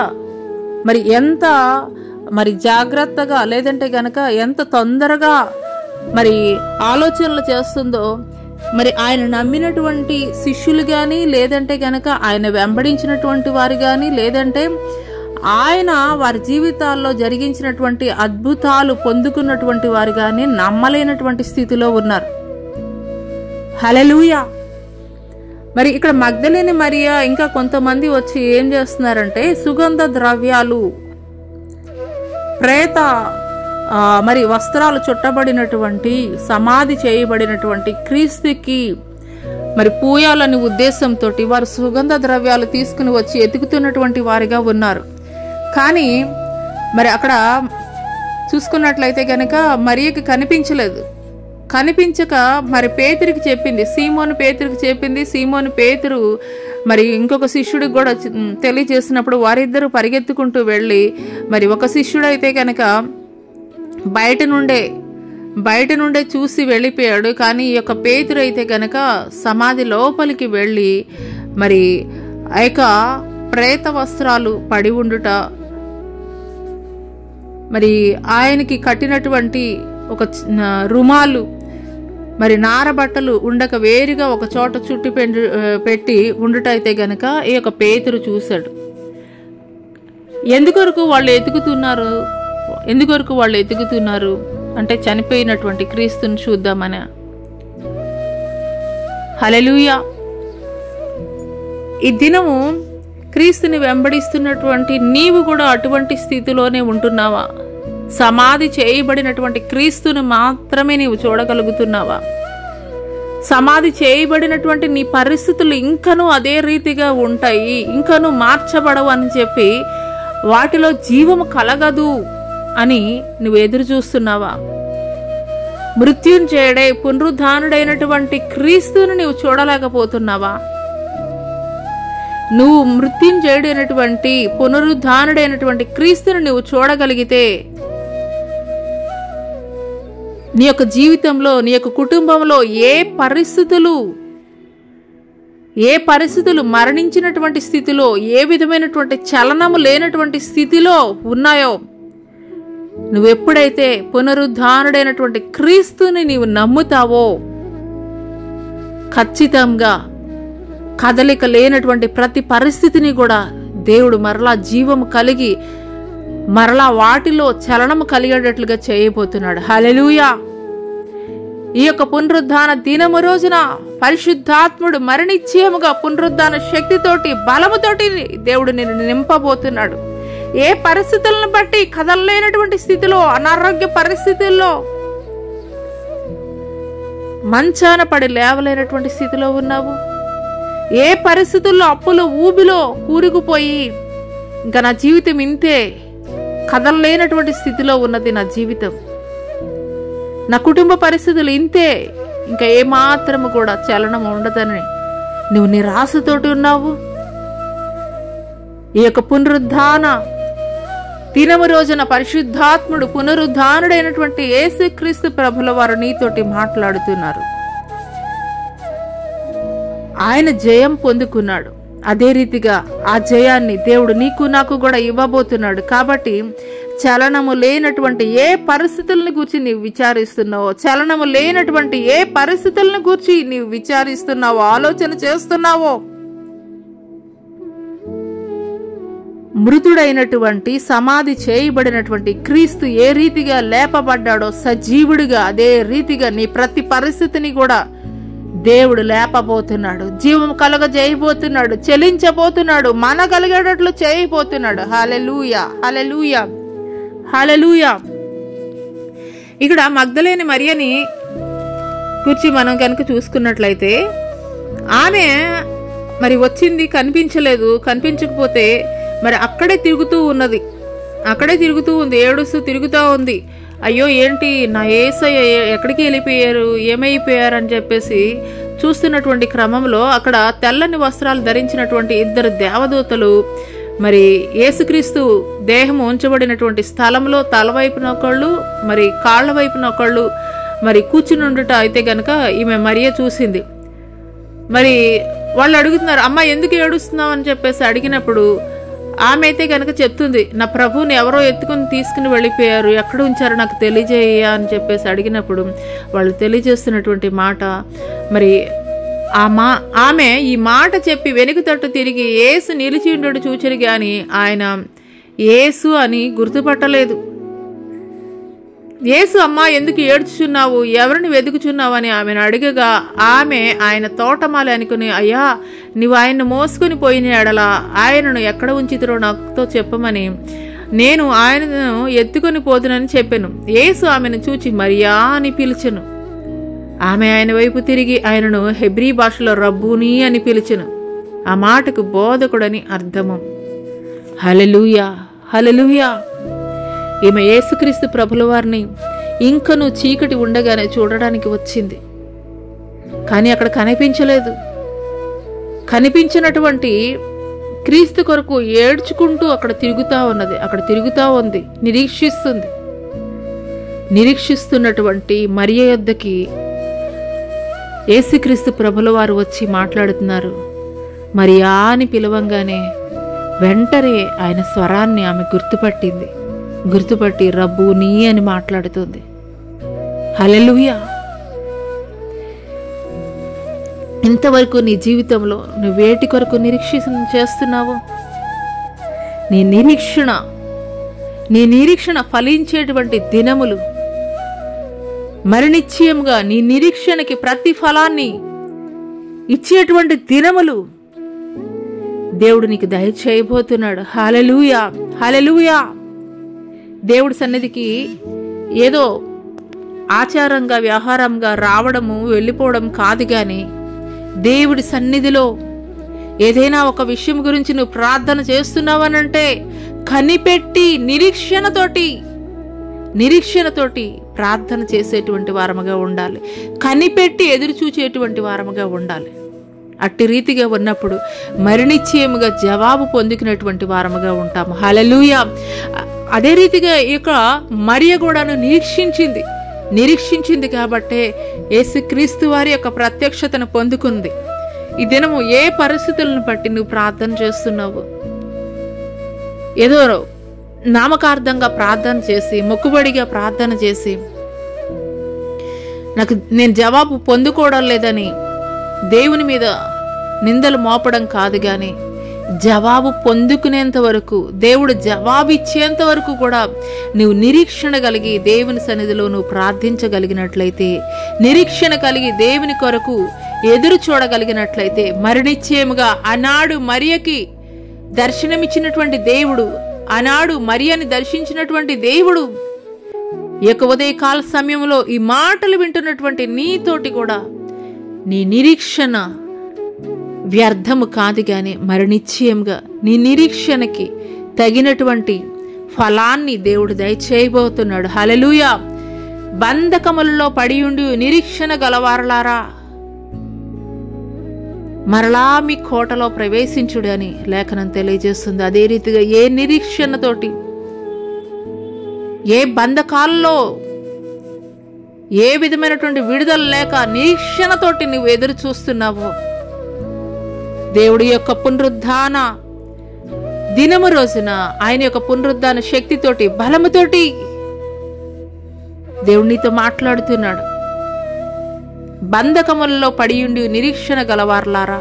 S1: ఎంత జాగ్రత్తగా, లేదంటే గనక ఎంత తొందరగా ఆలోచనలు చేస్తుందో, ఆయన నమ్మినటువంటి శిష్యులు కానీ, లేదంటే గనక ఆయన వెంబడించినటువంటి వారు కానీ, లేదంటే ఆయన వారి జీవితాల్లో జరిగించినటువంటి అద్భుతాలు పొందుకున్నటువంటి వారు కానీ నమ్మలేనటువంటి స్థితిలో ఉన్నారు. హల్లెలూయా. ఇక్కడ మగ్దలేని మరియా ఇంకా కొంతమంది వచ్చి ఏం చేస్తున్నారంటే సుగంధ ద్రవ్యాలు, ప్రేత వస్త్రాలు చుట్టబడినటువంటి, సమాధి చేయబడినటువంటి క్రీస్తుకి పూయాలని ఉద్దేశంతో వారు సుగంధ ద్రవ్యాలు తీసుకుని వచ్చి ఎతుకుతున్నటువంటి వారిగా ఉన్నారు. కానీ అక్కడ చూసుకున్నట్లయితే కనుక మరియకి కనిపించక పేతురికి చెప్పింది, సీమోను పేతురు ఇంకొక శిష్యుడికి కూడా తెలియజేసినప్పుడు వారిద్దరూ పరిగెత్తుకుంటూ వెళ్ళి ఒక శిష్యుడు అయితే కనుక బయట నుండే చూసి వెళ్ళిపోయాడు. కానీ ఈ యొక్క పేతురు అయితే కనుక సమాధి లోపలికి వెళ్ళి ఆ యొక్క ప్రేత వస్త్రాలు పడి ఉండుట, ఆయనకి కట్టినటువంటి ఒక రుమాలు నారబట్టలు ఉండక వేరుగా ఒక చోట చుట్టి పెట్టి ఉండుట అయితే గనక ఈ యొక్క పేతురు చూశాడు. ఎందుకొరకు వాళ్ళు ఎతుకుతున్నారు అంటే చనిపోయినటువంటి క్రీస్తుని చూద్దామని. హల్లెలూయా. ఈ దినము క్రీస్తుని వెంబడిస్తున్నటువంటి నీవు కూడా అటువంటి స్థితిలోనే ఉంటున్నావా? సమాధి చేయబడినటువంటి క్రీస్తుని మాత్రమే నీవు చూడగలుగుతున్నావా? సమాధి చేయబడినటువంటి నీ పరిస్థితులు ఇంకనూ అదే రీతిగా ఉంటాయి, ఇంకనూ మార్చబడవు అని చెప్పి వాటిలో జీవము కలగదు అని నువ్వు ఎదురు చూస్తున్నావా? మృత్యుంజయుడై పునరుద్ధానుడైనటువంటి క్రీస్తుని నువ్వు చూడలేకపోతున్నావా? నువ్వు మృత్యుంజయుడైనటువంటి పునరుద్ధానుడైనటువంటి క్రీస్తుని నువ్వు చూడగలిగితే నీ యొక్క జీవితంలో, నీ యొక్క కుటుంబంలో ఏ పరిస్థితులు మరణించినటువంటి స్థితిలో, ఏ విధమైనటువంటి చలనము లేనటువంటి స్థితిలో ఉన్నాయో, నువ్వెప్పుడైతే పునరుద్ధానుడైనటువంటి క్రీస్తుని నీవు నమ్ముతావో ఖచ్చితంగా కదలిక లేనటువంటి ప్రతి పరిస్థితిని కూడా దేవుడు మరలా జీవము కలిగి మరలా వాటిలో చలనము కలిగేటట్లుగా చేయబోతున్నాడు. హల్లెలూయా. ఈ యొక్క పునరుద్ధాన దినము రోజున పరిశుద్ధాత్ముడు మరణిత్యముగా పునరుద్ధాన శక్తితోటి, బలముతోటి దేవుడు నిన్ను నింపబోతున్నాడు. ఏ పరిస్థితులను బట్టి కదలలేనటువంటి స్థితిలో, అనారోగ్య పరిస్థితుల్లో, మంచాన పడి లేవలేనటువంటి స్థితిలో ఉన్నావు? ఏ పరిస్థితుల్లో అప్పులో ఊబిలో కూరుకుపోయి ఇంకా నా జీవితం ఇంతే, కదలలేనటువంటి స్థితిలో ఉన్నది నా జీవితం, నా కుటుంబ పరిస్థితులు ఇంతే, ఇంకా ఏమాత్రము కూడా చలనం ఉండదని నువ్వు నిరాశతోటి ఉన్నావు? ఈ యొక్క పునరుద్ధాన దినము రోజున పరిశుద్ధాత్ముడు పునరుద్ధానుడైనటువంటి యేసుక్రీస్తు ప్రభుల వారు నీతోటి మాట్లాడుతున్నారు. ఆయన జయం పొందుకున్నాడు. అదే రీతిగా ఆ జయాన్ని దేవుడు నీకు నాకు కూడా ఇవ్వబోతున్నాడు. కాబట్టి చలనము లేనటువంటి ఏ పరిస్థితులను గూర్చి నీవు విచారిస్తున్నావో, చలనము లేనటువంటి ఏ పరిస్థితులను గూర్చి నీవు విచారిస్తున్నావో, ఆలోచన చేస్తున్నావో, మృతుడైనటువంటి సమాధి చేయబడినటువంటి క్రీస్తు ఏ రీతిగా లేపబడ్డాడో సజీవుడిగా, అదే రీతిగా నీ ప్రతి పరిస్థితిని కూడా దేవుడు లేపబోతున్నాడు, జీవం కలగజేయబోతున్నాడు, చెలించబోతున్నాడు, మన కలిగేటట్లు చేయబోతున్నాడు. హల్లెలూయా, హల్లెలూయా, హల్లెలూయా. ఇక్కడ మగ్దలేని మరియని గురించి మనం కనుక చూసుకున్నట్లయితే, ఆమె మరి వచ్చింది, కనిపించలేదు. కనిపించకపోతే మరి అక్కడే తిరుగుతూ ఉంది, ఏడుస్తూ తిరుగుతూ ఉంది. అయ్యో ఏంటి నా యేసయ్య ఎక్కడికి వెళ్ళిపోయారు, ఏమైపోయారు అని చెప్పేసి చూస్తున్నటువంటి క్రమంలో అక్కడ తెల్లని వస్త్రాలు ధరించినటువంటి 2 దేవదూతలు మరి యేసుక్రీస్తు దేహం ఉంచబడినటువంటి స్థలంలో తల వైపున ఒకళ్ళు, మరి కాళ్ళ వైపున ఒకళ్ళు మరి కూర్చుని ఉండుట అయితే గనక ఈమె మరియ చూసింది. మరి వాళ్ళు అడుగుతున్నారు, అమ్మ ఎందుకు ఏడుస్తున్నావు అని చెప్పేసి అడిగినప్పుడు ఆమె అయితే కనుక చెప్తుంది, నా ప్రభువుని ఎవరో ఎత్తుకుని తీసుకుని వెళ్ళిపోయారు, ఎక్కడ ఉంచారో నాకు తెలియజేయ అని చెప్పేసి అడిగినప్పుడు వాళ్ళు తెలియజేస్తున్నటువంటి మాట, మరి ఆమె ఈ మాట చెప్పి వెనుక తట్టు తిరిగి యేసు నిలిచి ఉండడు చూచరు గాని ఆయన యేసు అని గుర్తుపట్టలేదు. యేసు అమ్మా ఎందుకు ఏడ్చుచున్నావు, ఎవరిని వెతుకుచున్నావు అని ఆమెను అడిగగా ఆమె ఆయన తోటమాలి అనుకుని, అయ్యా నీవు ఆయన్ను మోసుకొని పోయిన ఎడలా ఆయనను ఎక్కడ ఉంచితిరో నాతో చెప్పమని నేను ఆయనను ఎత్తుకొని పోదునని చెప్పాను. యేసు ఆమెను చూచి మరియా అని పిలిచెను. ఆమె ఆయన వైపు తిరిగి ఆయనను హెబ్రీ భాషలో రబ్బూని అని పిలిచెను. ఆ మాటకు బోధకుడని అర్థము. హల్లెలూయా, హల్లెలూయా. ఈమె యేసుక్రీస్తు ప్రభుల వారిని ఇంకనూ చీకటి ఉండగానే చూడడానికి వచ్చింది, కానీ అక్కడ కనిపించలేదు. కనిపించినటువంటి క్రీస్తు కొరకు ఏడ్చుకుంటూ అక్కడ తిరుగుతూ ఉంది, నిరీక్షిస్తున్నటువంటి మరియ యొద్దకి యేసుక్రీస్తు ప్రభుల వారు వచ్చి మాట్లాడుతున్నారు. మరియా అని పిలవంగానే వెంటనే ఆయన స్వరాన్ని ఆమె గుర్తుపట్టి రబ్బూనీ అని మాట్లాడుతుంది. హల్లెలూయా. ఇంతవరకు నీ జీవితంలో నువ్వు వేటి కొరకు నిరీక్షణ చేస్తున్నావు? నీ నిరీక్షణ ఫలించేటువంటి దినములు, మరి నిశ్చయముగా నీ నిరీక్షణకి ప్రతిఫలాన్ని ఇచ్చేటువంటి దినములు దేవుడు నీకు దయచేయబోతున్నాడు. హల్లెలూయా, హల్లెలూయా. దేవుడి సన్నిధికి ఏదో ఆచారంగా వ్యవహారంగా రావడము వెళ్ళిపోవడం కాదు, కానీ దేవుడి సన్నిధిలో ఏదైనా ఒక విషయం గురించి నువ్వు ప్రార్థన చేస్తున్నావనంటే కనిపెట్టి నిరీక్షణతోటి ప్రార్థన చేసేటువంటి వారముగా ఉండాలి, కనిపెట్టి ఎదురు చూచేటువంటి వారముగా ఉండాలి. అట్టి రీతిగా ఉన్నప్పుడు మరి నిశ్చయముగా జవాబు పొందుకునేటువంటి వారముగా ఉంటాము. హల్లెలూయా. అదే రీతిగా ఇక మరియ కూడాను నిరీక్షించింది కాబట్టే యేసుక్రీస్తు వారి యొక్క ప్రత్యక్షతను పొందుకుంది. ఈ దినము ఏ పరిస్థితులను బట్టి నువ్వు ప్రార్థన చేస్తున్నావు? ఏదో నామకార్థంగా ప్రార్థన చేసి, మొక్కుబడిగా ప్రార్థన చేసి నేను జవాబు పొందుకోవడం లేదని దేవుని మీద నిందలు మోపడం కాదు, కానీ జవాబు పొందుకునేంత వరకు, దేవుడు జవాబు ఇచ్చేంత వరకు కూడా నువ్వు నిరీక్షణ కలిగి దేవుని సన్నిధిలో నువ్వు ప్రార్థించగలిగినట్లయితే, నిరీక్షణ కలిగి దేవుని కొరకు ఎదురు చూడగలిగినట్లయితే మరి నిశ్చయముగా ఆనాడు మరియకి దర్శనమిచ్చినటువంటి దేవుడు, ఆనాడు మరియని దర్శించినటువంటి దేవుడు యొక్క ఉదయకాల సమయంలో ఈ మాటలు వింటున్నటువంటి నీతోటి కూడా నీ నిరీక్షణ వ్యర్థము కాదు, కానీ మరి నిశ్చయంగా నీ నిరీక్షణకి తగినటువంటి ఫలాన్ని దేవుడు దయచేయబోతున్నాడు. హల్లెలూయా. బంధకములలో పడి ఉండి నిరీక్షణ గలవారలారా మరలా మీ కోటలో ప్రవేశించుడు అని లేఖనం తెలియజేస్తుంది. అదే రీతిగా ఏ నిరీక్షణతోటి, ఏ బంధకాల్లో ఏ విధమైనటువంటి విడుదల లేక నిరీక్షణతోటి నువ్వు ఎదురు చూస్తున్నావో, దేవుడి యొక్క పునరుద్ధాన దినము రోజున ఆయన యొక్క పునరుద్ధాన శక్తితోటి, బలముతోటి దేవుడు నీతో మాట్లాడుతున్నాడు. బంధకములలో పడియుండి నిరీక్షణ గలవార్లారా,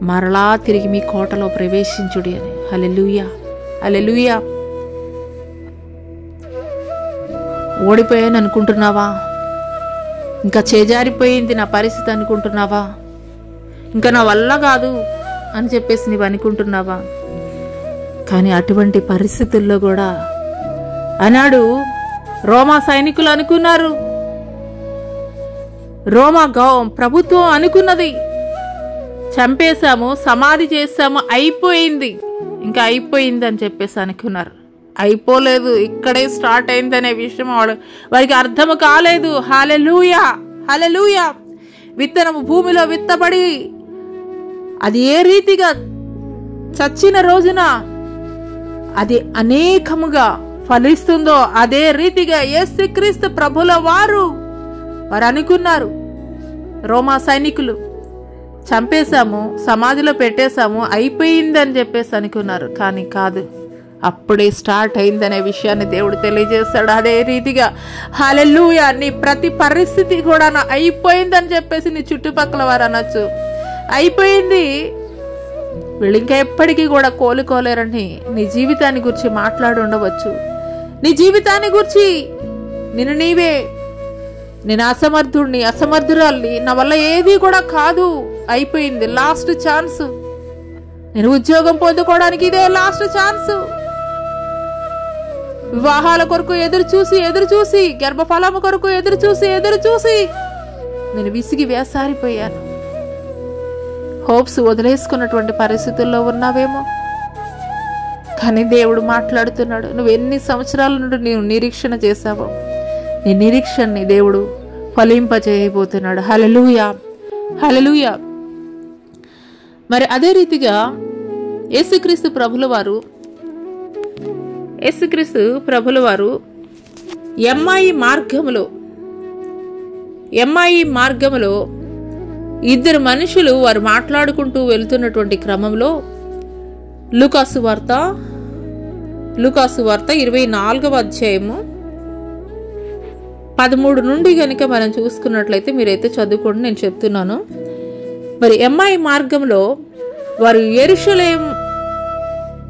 S1: మరలా తిరిగి మీ కోటలో ప్రవేశించుడి అని. హల్లెలూయా, హల్లెలూయా. ఓడిపోయాను అనుకుంటున్నావా? ఇంకా చేజారిపోయింది నా పరిస్థితి అనుకుంటున్నావా? ఇంకా నా వల్ల కాదు అని చెప్పేసి నీవు అనుకుంటున్నావా? కానీ అటువంటి పరిస్థితుల్లో కూడా ఆనాడు రోమా సైనికులు అనుకున్నారు, రోమా ప్రభుత్వం అనుకున్నది, చంపేశాము, సమాధి చేశాము, అయిపోయింది, ఇంకా అయిపోయింది అని చెప్పేసి అనుకున్నారు. అయిపోలేదు, ఇక్కడే స్టార్ట్ అయిందనే విషయం వారికి అర్థము కాలేదు. హల్లెలూయా, హల్లెలూయా. విత్తనము భూమిలో విత్తబడి అది ఏ రీతిగా చచ్చిన రోజున అది అనేకముగా ఫలిస్తుందో అదే రీతిగా యేసుక్రీస్తు ప్రభుల వారు అనుకున్నారు. రోమా సైనికులు చంపేశాము, సమాధిలో పెట్టేశాము, అయిపోయిందని చెప్పేసి అనుకున్నారు. కానీ కాదు, అప్పుడే స్టార్ట్ అయిందనే విషయాన్ని దేవుడు తెలియజేస్తాడు. అదే రీతిగా హల్లెలూయా, నీ ప్రతి పరిస్థితి కూడా అయిపోయిందని చెప్పేసి నీ చుట్టుపక్కల వారు అనొచ్చు. అయిపోయింది, వీళ్ళు ఇంకా ఎప్పటికీ కూడా కోలుకోలేరని నీ జీవితాన్ని గురించి మాట్లాడి ఉండవచ్చు. నీ జీవితాన్ని గురించి నేను అసమర్థుడిని, అసమర్థురాల్ని, నా వల్ల ఏది కూడా కాదు, అయిపోయింది, లాస్ట్ ఛాన్స్, నేను ఉద్యోగం పొందుకోవడానికి ఇదే లాస్ట్ ఛాన్స్, వివాహాల కొరకు ఎదురు చూసి గర్భఫలము కొరకు ఎదురు చూసి నేను విసిగి వేసారిపోయాను. హోప్స్ వదిలేసుకున్నటువంటి పరిస్థితుల్లో ఉన్నావేమో. కానీ దేవుడు మాట్లాడుతున్నాడు, నువ్వు ఎన్ని సంవత్సరాల నుండి నీవు నిరీక్షణ చేశావో నీ నిరీక్షణని దేవుడు ఫలింపజేయబోతున్నాడు. హల్లెలూయా, హల్లెలూయా. మరి అదే రీతిగా యేసుక్రీస్తు ప్రభుల వారు ఎమ్మాయి మార్గములో ఇద్దరు మనుషులు వారు మాట్లాడుకుంటూ వెళ్తున్నటువంటి క్రమంలో లూకాసు వార్త 24వ అధ్యాయము 13 నుండి కనుక మనం చూసుకున్నట్లయితే మీరైతే చదువుకోండి, నేను చెప్తున్నాను. మరి ఎమ్మాయి మార్గంలో వారు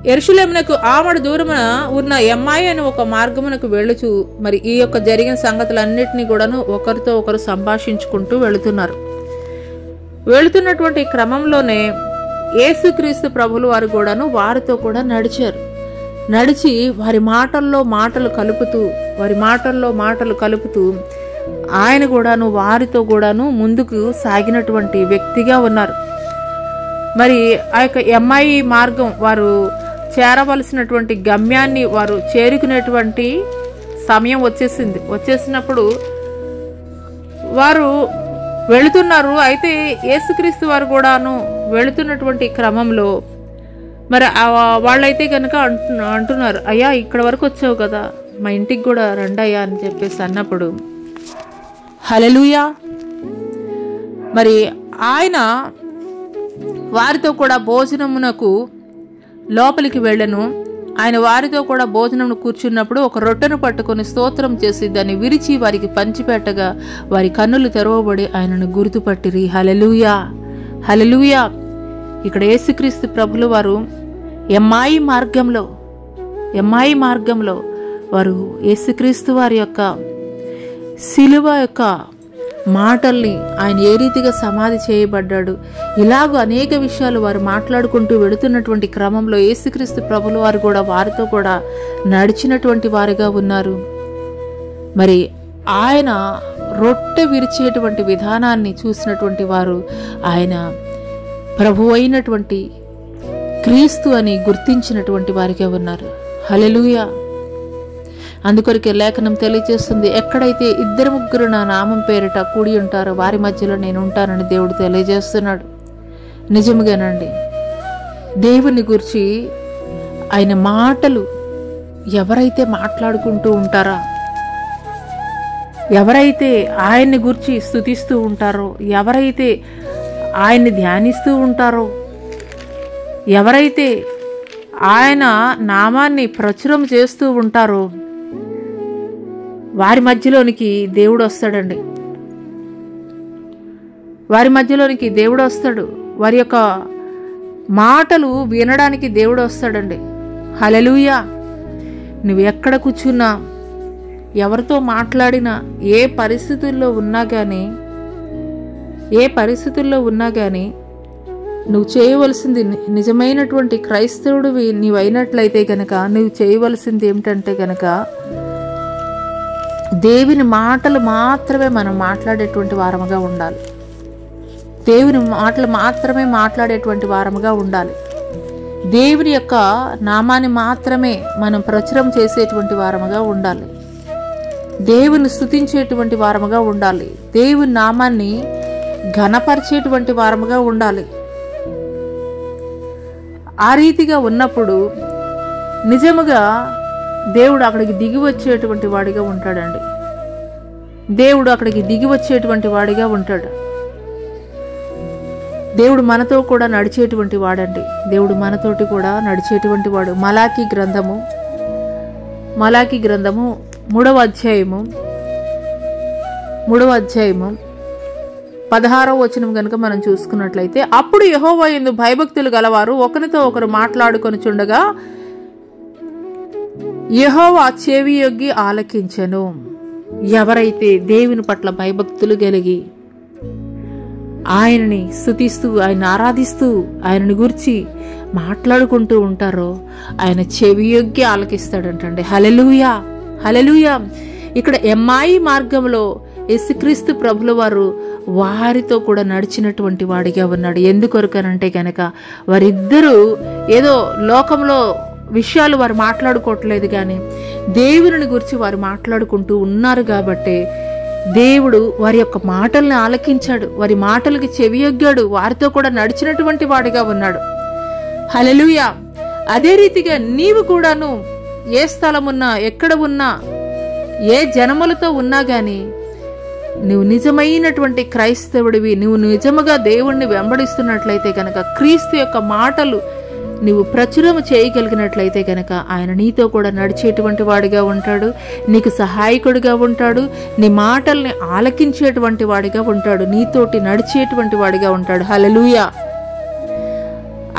S1: యెరూషలేమునకు ఆమడ దూరమున ఉన్న ఎమ్మాయి అని ఒక మార్గమునకు వెళ్ళుచు మరి ఈ యొక్క జరిగిన సంగతులన్నిటినీ కూడాను ఒకరితో ఒకరు సంభాషించుకుంటూ వెళుతున్నటువంటి క్రమంలోనే యేసుక్రీస్తు ప్రభులు వారు కూడాను వారితో కూడా నడిచి వారి మాటల్లో మాటలు కలుపుతూ ఆయన కూడాను వారితో కూడాను ముందుకు సాగినటువంటి వ్యక్తిగా ఉన్నారు. మరి ఆ యొక్క ఎమ్మాయి మార్గం వారు చేరవలసినటువంటి గమ్యాన్ని వారు చేరుకునేటువంటి సమయం వచ్చేసినప్పుడు వారు వెళుతున్నారు. అయితే యేసుక్రీస్తు వారు కూడాను వెళుతున్నటువంటి క్రమంలో మరి వాళ్ళైతే కనుక అంటున్నారు, అయ్యా ఇక్కడ వరకు వచ్చావు కదా, మా ఇంటికి కూడా రండయ్యా అని చెప్పేసి అన్నప్పుడు హల్లెలూయా. మరి ఆయన వారితో కూడా భోజనమునకు లోపలికి వెళ్ళను. ఆయన వారితో కూడా భోజనమును కూర్చున్నప్పుడు ఒక రొట్టెను పట్టుకొని స్తోత్రం చేసి దాన్ని విరిచి వారికి పంచిపెట్టగా వారి కన్నులు తెరవబడి ఆయనను గుర్తుపట్టిరి. హల్లెలూయా, హల్లెలూయా. ఇక్కడ యేసుక్రీస్తు ప్రభులు వారు ఎమ్మాయి మార్గంలో వారు యేసుక్రీస్తు వారి యొక్క శిలువ యొక్క మాటల్ని, ఆయన ఏ రీతిగా సమాధి చేయబడ్డాడు, ఇలాగ అనేక విషయాలు వారు మాట్లాడుకుంటూ వెళుతున్నటువంటి క్రమంలో యేసుక్రీస్తు ప్రభుల వారు కూడా వారితో కూడా నడిచినటువంటి వారుగా ఉన్నారు. మరి ఆయన రొట్టె విరిచేటువంటి విధానాన్ని చూసినటువంటి వారు ఆయన ప్రభువు అయినటువంటి క్రీస్తు అని గుర్తించినటువంటి వారిగా ఉన్నారు. హల్లెలూయా. అందుకొరకే లేఖనం తెలియజేస్తుంది, ఎక్కడైతే 2-3 నా నామం పేరిట కూడి ఉంటారో వారి మధ్యలో నేను ఉంటానని దేవుడు తెలియజేస్తున్నాడు. నిజముగానండి, దేవుని గురించి ఆయన మాటలు ఎవరైతే మాట్లాడుకుంటూ ఉంటారో, ఎవరైతే ఆయన్ని గురించి స్తుతిస్తూ ఉంటారో, ఎవరైతే ఆయన్ని ధ్యానిస్తూ ఉంటారో, ఎవరైతే ఆయన నామాన్ని ప్రచురం చేస్తూ ఉంటారో వారి మధ్యలోనికి దేవుడు వస్తాడండి. వారి మధ్యలోనికి దేవుడు వస్తాడు. వారి యొక్క మాటలు వినడానికి దేవుడు వస్తాడండి. హల్లెలూయా. నువ్వు ఎక్కడ కూర్చున్నా, ఎవరితో మాట్లాడినా, ఏ పరిస్థితుల్లో ఉన్నా కానీ నువ్వు చేయవలసింది, నిజమైనటువంటి క్రైస్తవుడివి నీవైనట్లయితే కనుక నువ్వు చేయవలసింది ఏమిటంటే కనుక దేవుని మాటలు మాత్రమే మనం మాట్లాడేటువంటి వారముగా ఉండాలి. దేవుని మాటలు మాత్రమే మాట్లాడేటువంటి వారముగా ఉండాలి. దేవుని యొక్క నామాన్ని మాత్రమే మనం ప్రచురం చేసేటువంటి వారముగా ఉండాలి. దేవుని స్తుతించేటువంటి వారముగా ఉండాలి. దేవుని నామాన్ని ఘనపరిచేటువంటి వారముగా ఉండాలి. ఆ రీతిగా ఉన్నప్పుడు నిజముగా దేవుడు అక్కడికి దిగి వచ్చేటువంటి వాడిగా ఉంటాడండి. దేవుడు అక్కడికి దిగి వచ్చేటువంటి వాడిగా ఉంటాడు. దేవుడు మనతో కూడా నడిచేటువంటి వాడండి. దేవుడు మనతోటి కూడా నడిచేటువంటి వాడు. మలాకీ గ్రంథము 3వ అధ్యాయము 16వ వచనం కనుక మనం చూసుకున్నట్లయితే, అప్పుడు యెహోవా యందు భయభక్తులు గలవారు ఒకరితో ఒకరు మాట్లాడుకొనుచుండగా యెహోవా చెవియొగ్గి ఆలకించెను. ఎవరైతే దేవుని పట్ల భయభక్తులు కలిగి ఆయనని స్తుతిస్తూ, ఆయన ఆరాధిస్తూ, ఆయనని గురించి మాట్లాడుకుంటూ ఉంటారో ఆయన చెవియొగ్గి ఆలకిస్తాడంటండి. హల్లెలూయా, హల్లెలూయా. ఇక్కడ ఎమ్మాయి మార్గంలో యేసుక్రీస్తు ప్రభుల వారు వారితో కూడా నడిచినటువంటి వాడిగా ఉన్నాడు. ఎందుకొరకనంటే కనుక వారిద్దరూ ఏదో లోకంలో విషయాలు వారు మాట్లాడుకోవట్లేదు, కానీ దేవుని గురించి వారు మాట్లాడుకుంటూ ఉన్నారు. కాబట్టి దేవుడు వారి యొక్క మాటల్ని ఆలకించాడు, వారి మాటలకి చెవియొగ్గాడు, వారితో కూడా నడిచినటువంటి వాడిగా ఉన్నాడు. హల్లెలూయా. అదే రీతిగా నీవు కూడాను ఏ స్థలమున్నా, ఎక్కడ ఉన్నా, ఏ జనములతో ఉన్నా గాని నువ్వు నిజమైనటువంటి క్రైస్తవుడివి, నువ్వు నిజముగా దేవుణ్ణి వెంబడిస్తున్నట్లయితే కనుక, క్రీస్తు యొక్క మాటలు నువ్వు ప్రచురం చేయగలిగినట్లయితే కనుక ఆయన నీతో కూడా నడిచేటువంటి వాడిగా ఉంటాడు, నీకు సహాయకుడిగా ఉంటాడు, నీ మాటల్ని ఆలకించేటువంటి వాడిగా ఉంటాడు, నీతోటి నడిచేటువంటి వాడిగా ఉంటాడు. హల్లెలూయా.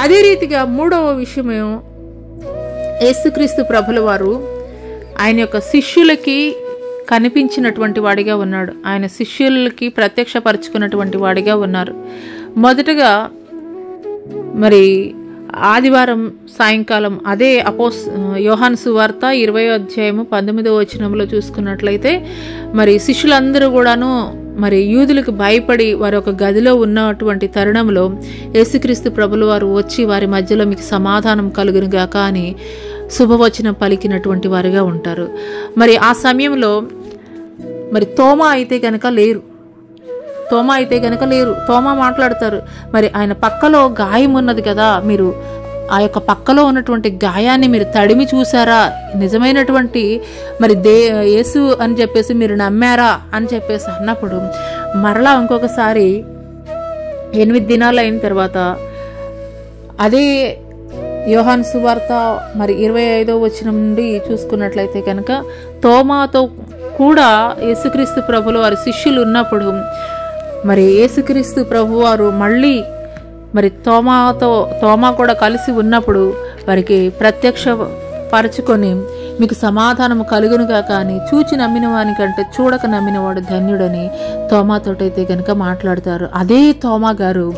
S1: అదే రీతిగా 3వ విషయము, యేసుక్రీస్తు ప్రభుల వారు ఆయన యొక్క శిష్యులకి కనిపించినటువంటి వాడిగా ఉన్నాడు. ఆయన శిష్యులకి ప్రత్యక్షపరుచుకున్నటువంటి వాడిగా ఉన్నారు. మొదటగా మరి ఆదివారం సాయంకాలం అదే యోహాను సువార్త 20వ అధ్యాయము 19వ వచనంలో చూసుకున్నట్లయితే మరి శిష్యులందరూ కూడాను మరి యూదులకు భయపడి వారి ఒక గదిలో ఉన్నటువంటి తరుణంలో యేసుక్రీస్తు ప్రభుల వారు వచ్చి వారి మధ్యలో మీకు సమాధానం కలుగునుగాక అని శుభవచనం పలికినటువంటి వారిగా ఉంటారు. మరి ఆ సమయంలో మరి తోమా అయితే కనుక లేరు. తోమా మాట్లాడతారు, మరి ఆయన పక్కలో గాయం ఉన్నది కదా, మీరు ఆ యొక్క పక్కలో ఉన్నటువంటి గాయాన్ని మీరు తడిమి చూసారా, నిజమైనటువంటి మరి యేసు అని చెప్పేసి మీరు నమ్మారా అని చెప్పేసి అన్నప్పుడు మరలా ఇంకొకసారి 8 దినాలు అయిన తర్వాత అదే యోహాను సువార్త మరి 25వ వచనం నుండి చూసుకున్నట్లయితే కనుక తోమాతో కూడా యేసుక్రీస్తు ప్రభుల వారి శిష్యులు ఉన్నప్పుడు మరి యేసుక్రీస్తు ప్రభువారు మళ్ళీ మరి తోమా కూడా కలిసి ఉన్నప్పుడు వారికి ప్రత్యక్ష పరచుకొని మీకు సమాధానము కలుగునుగా, కానీ చూచి నమ్మిన వానికంటే చూడక నమ్మినవాడు ధన్యుడని తోమాతోటైతే కనుక మాట్లాడతారు. అదే తోమా గారు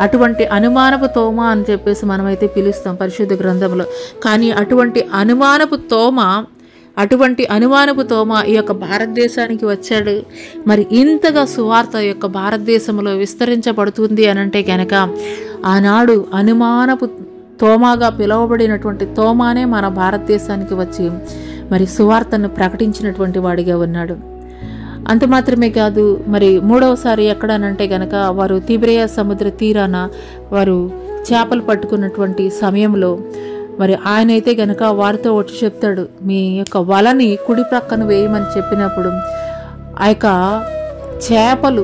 S1: అటువంటి అనుమానపు తోమా అని చెప్పేసి మనమైతే పిలుస్తాం పరిశుద్ధ గ్రంథంలో. కానీ అటువంటి అనుమానపు తోమా ఈ యొక్క భారతదేశానికి వచ్చాడు. మరి ఇంతగా సువార్త యొక్క భారతదేశంలో విస్తరించబడుతుంది అనంటే కనుక ఆనాడు అనుమానపు తోమాగా పిలువబడినటువంటి తోమానే మన భారతదేశానికి వచ్చి మరి సువార్తను ప్రకటించినటువంటి వాడిగా ఉన్నాడు. అంత మాత్రమే కాదు, మరి 3వసారి ఎక్కడనంటే కనుక వారు తిబెరియా సముద్ర తీరాన వారు చేపలు పట్టుకున్నటువంటి సమయంలో మరి ఆయన అయితే గనక వారితో వచ్చి చెప్తాడు, మీ యొక్క వలని కుడి ప్రక్కన వేయమని చెప్పినప్పుడు ఆ యొక్క చేపలు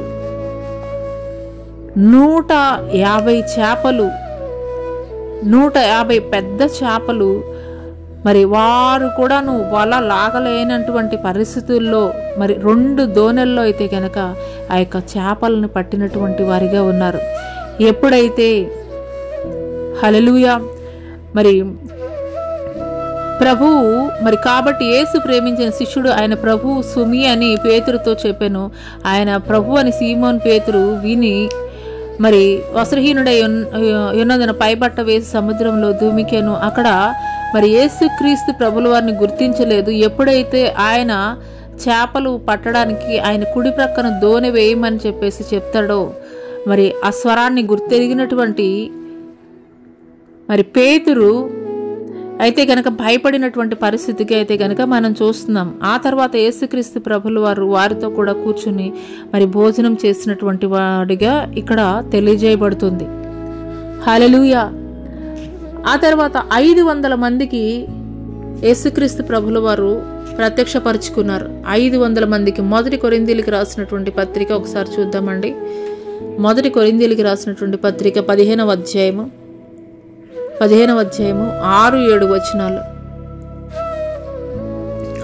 S1: 150 చేపలు 150 పెద్ద చేపలు, మరి వారు కూడాను వల లాగలేనటువంటి పరిస్థితుల్లో మరి 2 దోణెల్లో అయితే కనుక ఆ యొక్క చేపలను పట్టినటువంటి వారిగా ఉన్నారు. ఎప్పుడైతే హల్లెలూయా మరి ప్రభువు మరి కాబట్టి యేసు ప్రేమించిన శిష్యుడు ఆయన ప్రభువు సుమి అని పేతురుతో చెప్పాను. ఆయన ప్రభు అని సీమోన్ పేతురు విని మరి వస్త్రహీనుడై ఉన్నదన పైబట్ట వేసి సముద్రంలో దూమికెను. అక్కడ మరి యేసుక్రీస్తు ప్రభుల వారిని గుర్తించలేదు. ఎప్పుడైతే ఆయన చేపలు పట్టడానికి ఆయన కుడి ప్రక్కన దోణి వేయమని చెప్పేసి చెప్తాడో మరి ఆ స్వరాన్ని గుర్తెరిగినటువంటి మరి పేతురు అయితే కనుక భయపడినటువంటి పరిస్థితికి అయితే కనుక మనం చూస్తున్నాం. ఆ తర్వాత యేసుక్రీస్తు ప్రభులు వారు వారితో కూడా కూర్చుని మరి భోజనం చేసినటువంటి వాడిగా ఇక్కడ తెలియజేయబడుతుంది. హల్లెలూయా. ఆ తర్వాత 500 మందికి యేసుక్రీస్తు ప్రభుల వారు ప్రత్యక్షపరుచుకున్నారు. 500 మందికి. మొదటి కొరింథీయులకు రాసినటువంటి పత్రిక ఒకసారి చూద్దామండి. మొదటి కొరింథీయులకు రాసినటువంటి పత్రిక 15వ అధ్యాయము 6-7 వచనాలు.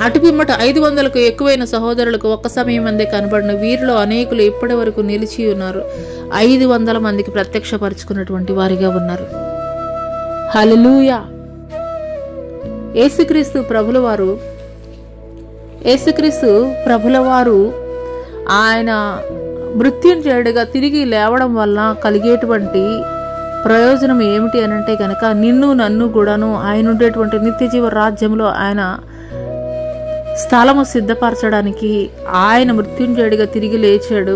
S1: అటు పిమ్మట 500కు ఎక్కువైన సహోదరులకు ఒక్క సమయం అందే కనబడిన వీరిలో అనేకులు ఇప్పటి వరకు నిలిచి ఉన్నారు. 500 మందికి ప్రత్యక్షపరుచుకున్నటువంటి వారిగా ఉన్నారు. హల్లెలూయా. యేసుక్రీస్తు ప్రభుల వారు ఆయన మృత్యుంజయుడిగా తిరిగి లేవడం వల్ల కలిగేటువంటి ప్రయోజనం ఏమిటి అని అంటే కనుక నిన్ను నన్ను కూడాను ఆయన ఉండేటువంటి నిత్యజీవ రాజ్యంలో ఆయన స్థలము సిద్ధపరచడానికి ఆయన మృత్యుంజయుడిగా తిరిగి లేచాడు.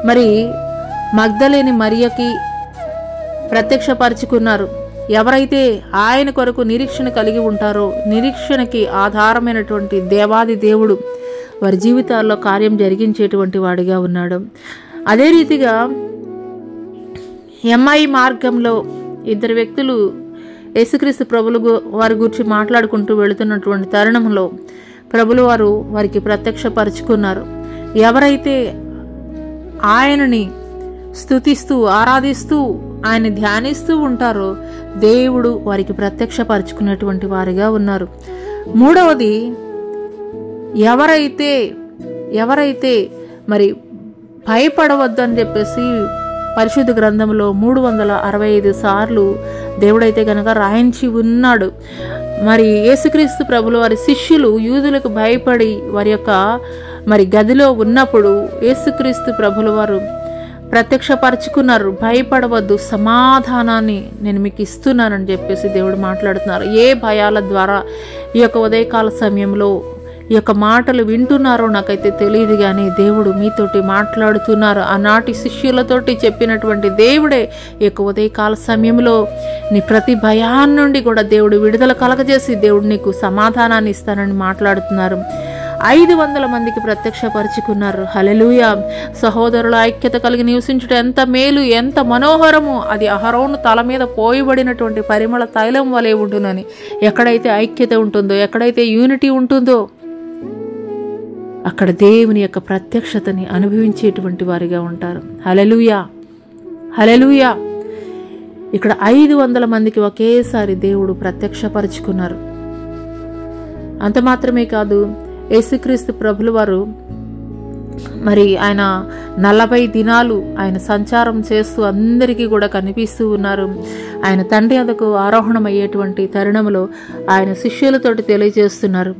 S1: మరి మగ్దలేని మరియకి ప్రత్యక్షపరుచుకున్నారు. ఎవరైతే ఆయన కొరకు నిరీక్షణ కలిగి ఉంటారో నిరీక్షణకి ఆధారమైనటువంటి దేవాది దేవుడు వారి జీవితాల్లో కార్యం జరిగించేటువంటి వాడిగా ఉన్నాడు. అదే రీతిగా ఎంఐ మార్గంలో 2 వ్యక్తులు యేసుక్రీస్తు ప్రభులు వారి గురించి మాట్లాడుకుంటూ వెళుతున్నటువంటి తరుణంలో ప్రభులు వారు వారికి ప్రత్యక్షపరుచుకున్నారు. ఎవరైతే ఆయనని స్తుతిస్తూ ఆరాధిస్తూ ఆయన ధ్యానిస్తూ ఉంటారో దేవుడు వారికి ప్రత్యక్షపరుచుకున్నటువంటి వారిగా ఉన్నారు. మూడవది, ఎవరైతే మరి భయపడవద్దని చెప్పేసి పరిశుద్ధ గ్రంథంలో 365 సార్లు దేవుడైతే కనుక రాయించి ఉన్నాడు. మరి యేసుక్రీస్తు ప్రభులు వారి శిష్యులు యూదులకు భయపడి వారి యొక్క మరి గదిలో ఉన్నప్పుడు యేసుక్రీస్తు ప్రభులు వారు ప్రత్యక్షపరుచుకున్నారు. భయపడవద్దు, సమాధానాన్ని నేను మీకు ఇస్తున్నానని చెప్పేసి దేవుడు మాట్లాడుతున్నారు. ఏ భయాల ద్వారా ఈ యొక్క ఉదయకాల సమయంలో ఈ యొక్క మాటలు వింటున్నారో నాకైతే తెలియదు, కానీ దేవుడు మీతోటి మాట్లాడుతున్నారు. ఆనాటి శిష్యులతోటి చెప్పినటువంటి దేవుడే ఈ యొక్క ఉదయకాల సమయంలో నీ ప్రతి భయాన్ని నుండి కూడా దేవుడు విడుదల కలగజేసి దేవుడు నీకు సమాధానాన్ని ఇస్తానని మాట్లాడుతున్నారు. 500 మందికి ప్రత్యక్షపరుచుకున్నారు. హల్లెలూయా. సహోదరుల ఐక్యత కలిగి నివసించుట ఎంత మేలు, ఎంత మనోహరము. అది అహరోను తల మీద పోయబడినటువంటి పరిమళ తైలం వలె ఉంటుందని. ఎక్కడైతే ఐక్యత ఉంటుందో, ఎక్కడైతే యూనిటీ ఉంటుందో అక్కడ దేవుని యొక్క ప్రత్యక్షతని అనుభవించేటువంటి వారిగా ఉంటారు. హల్లెలూయా, హల్లెలూయా. ఇక్కడ 500 మందికి ఒకేసారి దేవుడు ప్రత్యక్షపరుచుకున్నారు. అంత మాత్రమే కాదు, యేసుక్రీస్తు ప్రభులు వారు మరి ఆయన 40 దినాలు ఆయన సంచారం చేస్తూ అందరికీ కూడా కనిపిస్తూ ఉన్నారు. ఆయన తండ్రి వద్దకు ఆరోహణం అయ్యేటువంటి తరుణంలో ఆయన శిష్యులతోటి తెలియజేస్తున్నారు,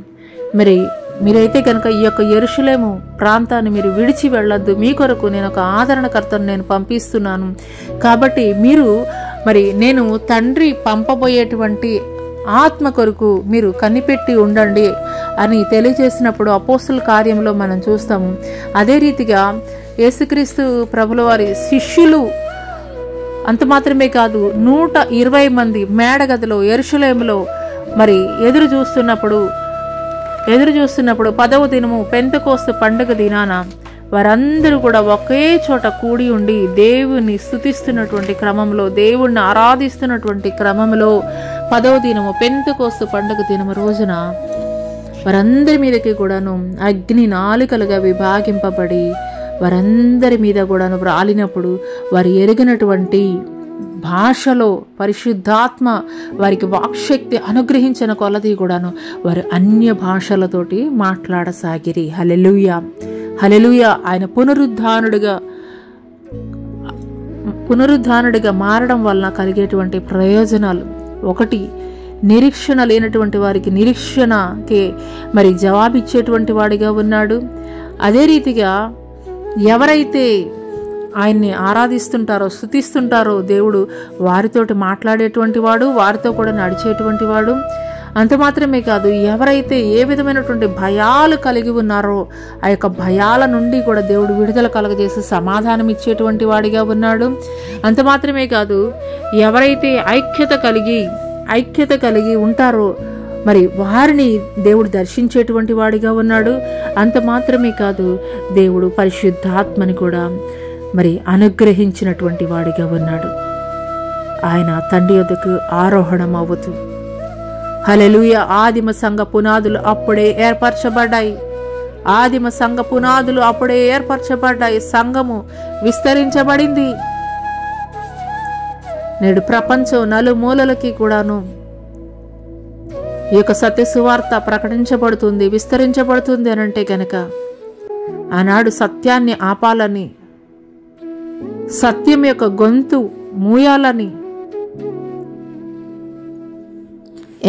S1: మరి మీరైతే కనుక ఈ యొక్క యెరూషలేము ప్రాంతాన్ని మీరు విడిచి వెళ్ళొద్దు. మీ కొరకు నేను ఒక ఆదరణకర్తను నేను పంపిస్తున్నాను. కాబట్టి మీరు మరి నేను తండ్రి పంపబోయేటువంటి ఆత్మ కొరకు మీరు కనిపెట్టి ఉండండి అని తెలియజేసినప్పుడు అపోస్తుల కార్యంలో మనం చూస్తాము. అదే రీతిగా యేసుక్రీస్తు ప్రభుల వారి శిష్యులు అంత మాత్రమే కాదు, 120 మంది మేడగదిలో యెరూషలేములో మరి ఎదురు చూస్తున్నప్పుడు 10వ దినము పెంతెకోస్తు పండుగ దినాన వారందరూ కూడా ఒకే చోట కూడి ఉండి దేవుని స్తుతిస్తున్నటువంటి క్రమంలో, దేవుణ్ణి ఆరాధిస్తున్నటువంటి క్రమంలో 10వ దినము పెంతెకోస్తు పండుగ దినము రోజున వారందరి మీదకి కూడాను అగ్ని నాలుకలుగా విభాగింపబడి వారందరి మీద కూడాను రాలినప్పుడు వారు ఎరిగినటువంటి భాషలో పరిశుద్ధాత్మ వారికి వాక్శక్తి అనుగ్రహించిన కొలది కూడాను వారు అన్య భాషలతోటి మాట్లాడసాగిరి. హల్లెలూయా, హల్లెలూయా. ఆయన పునరుద్ధానుడిగా మారడం వలన కలిగేటువంటి ప్రయోజనాలు: ఒకటి, నిరీక్షణ లేనటువంటి వారికి నిరీక్షణకే మరి జవాబిచ్చేటువంటి వాడిగా ఉన్నాడు. అదే రీతిగా ఎవరైతే ఆయన్ని ఆరాధిస్తుంటారో, స్తుతిస్తుంటారో దేవుడు వారితోటి మాట్లాడేటువంటి వాడు, వారితో కూడా నడిచేటువంటి వాడు. అంత మాత్రమే కాదు, ఎవరైతే ఏ విధమైనటువంటి భయాలు కలిగి ఉన్నారో ఆ యొక్క భయాల నుండి కూడా దేవుడు విడుదల కలగజేసి సమాధానం ఇచ్చేటువంటి వాడిగా ఉన్నాడు. అంత మాత్రమే కాదు, ఎవరైతే ఐక్యత కలిగి ఉంటారో మరి వారిని దేవుడు దర్శించేటువంటి వాడిగా ఉన్నాడు. అంత మాత్రమే కాదు, దేవుడు పరిశుద్ధాత్మని కూడా మరి అనుగ్రహించినటువంటి వాడిగా ఉన్నాడు. ఆయన తండ్రి యొద్దకు ఆరోహణం అవుతూ, హల్లెలూయా, ఆదిమ సంఘ పునాదులు అప్పుడే ఏర్పరచబడ్డాయి. సంఘము విస్తరించబడింది. నేడు ప్రపంచం నలుమూలలకి కూడాను ఈ యొక్క సత్య సువార్త ప్రకటించబడుతుంది, విస్తరించబడుతుంది అనంటే గనక ఆనాడు సత్యాన్ని ఆపాలని, సత్యం యొక్క గొంతు మూయాలని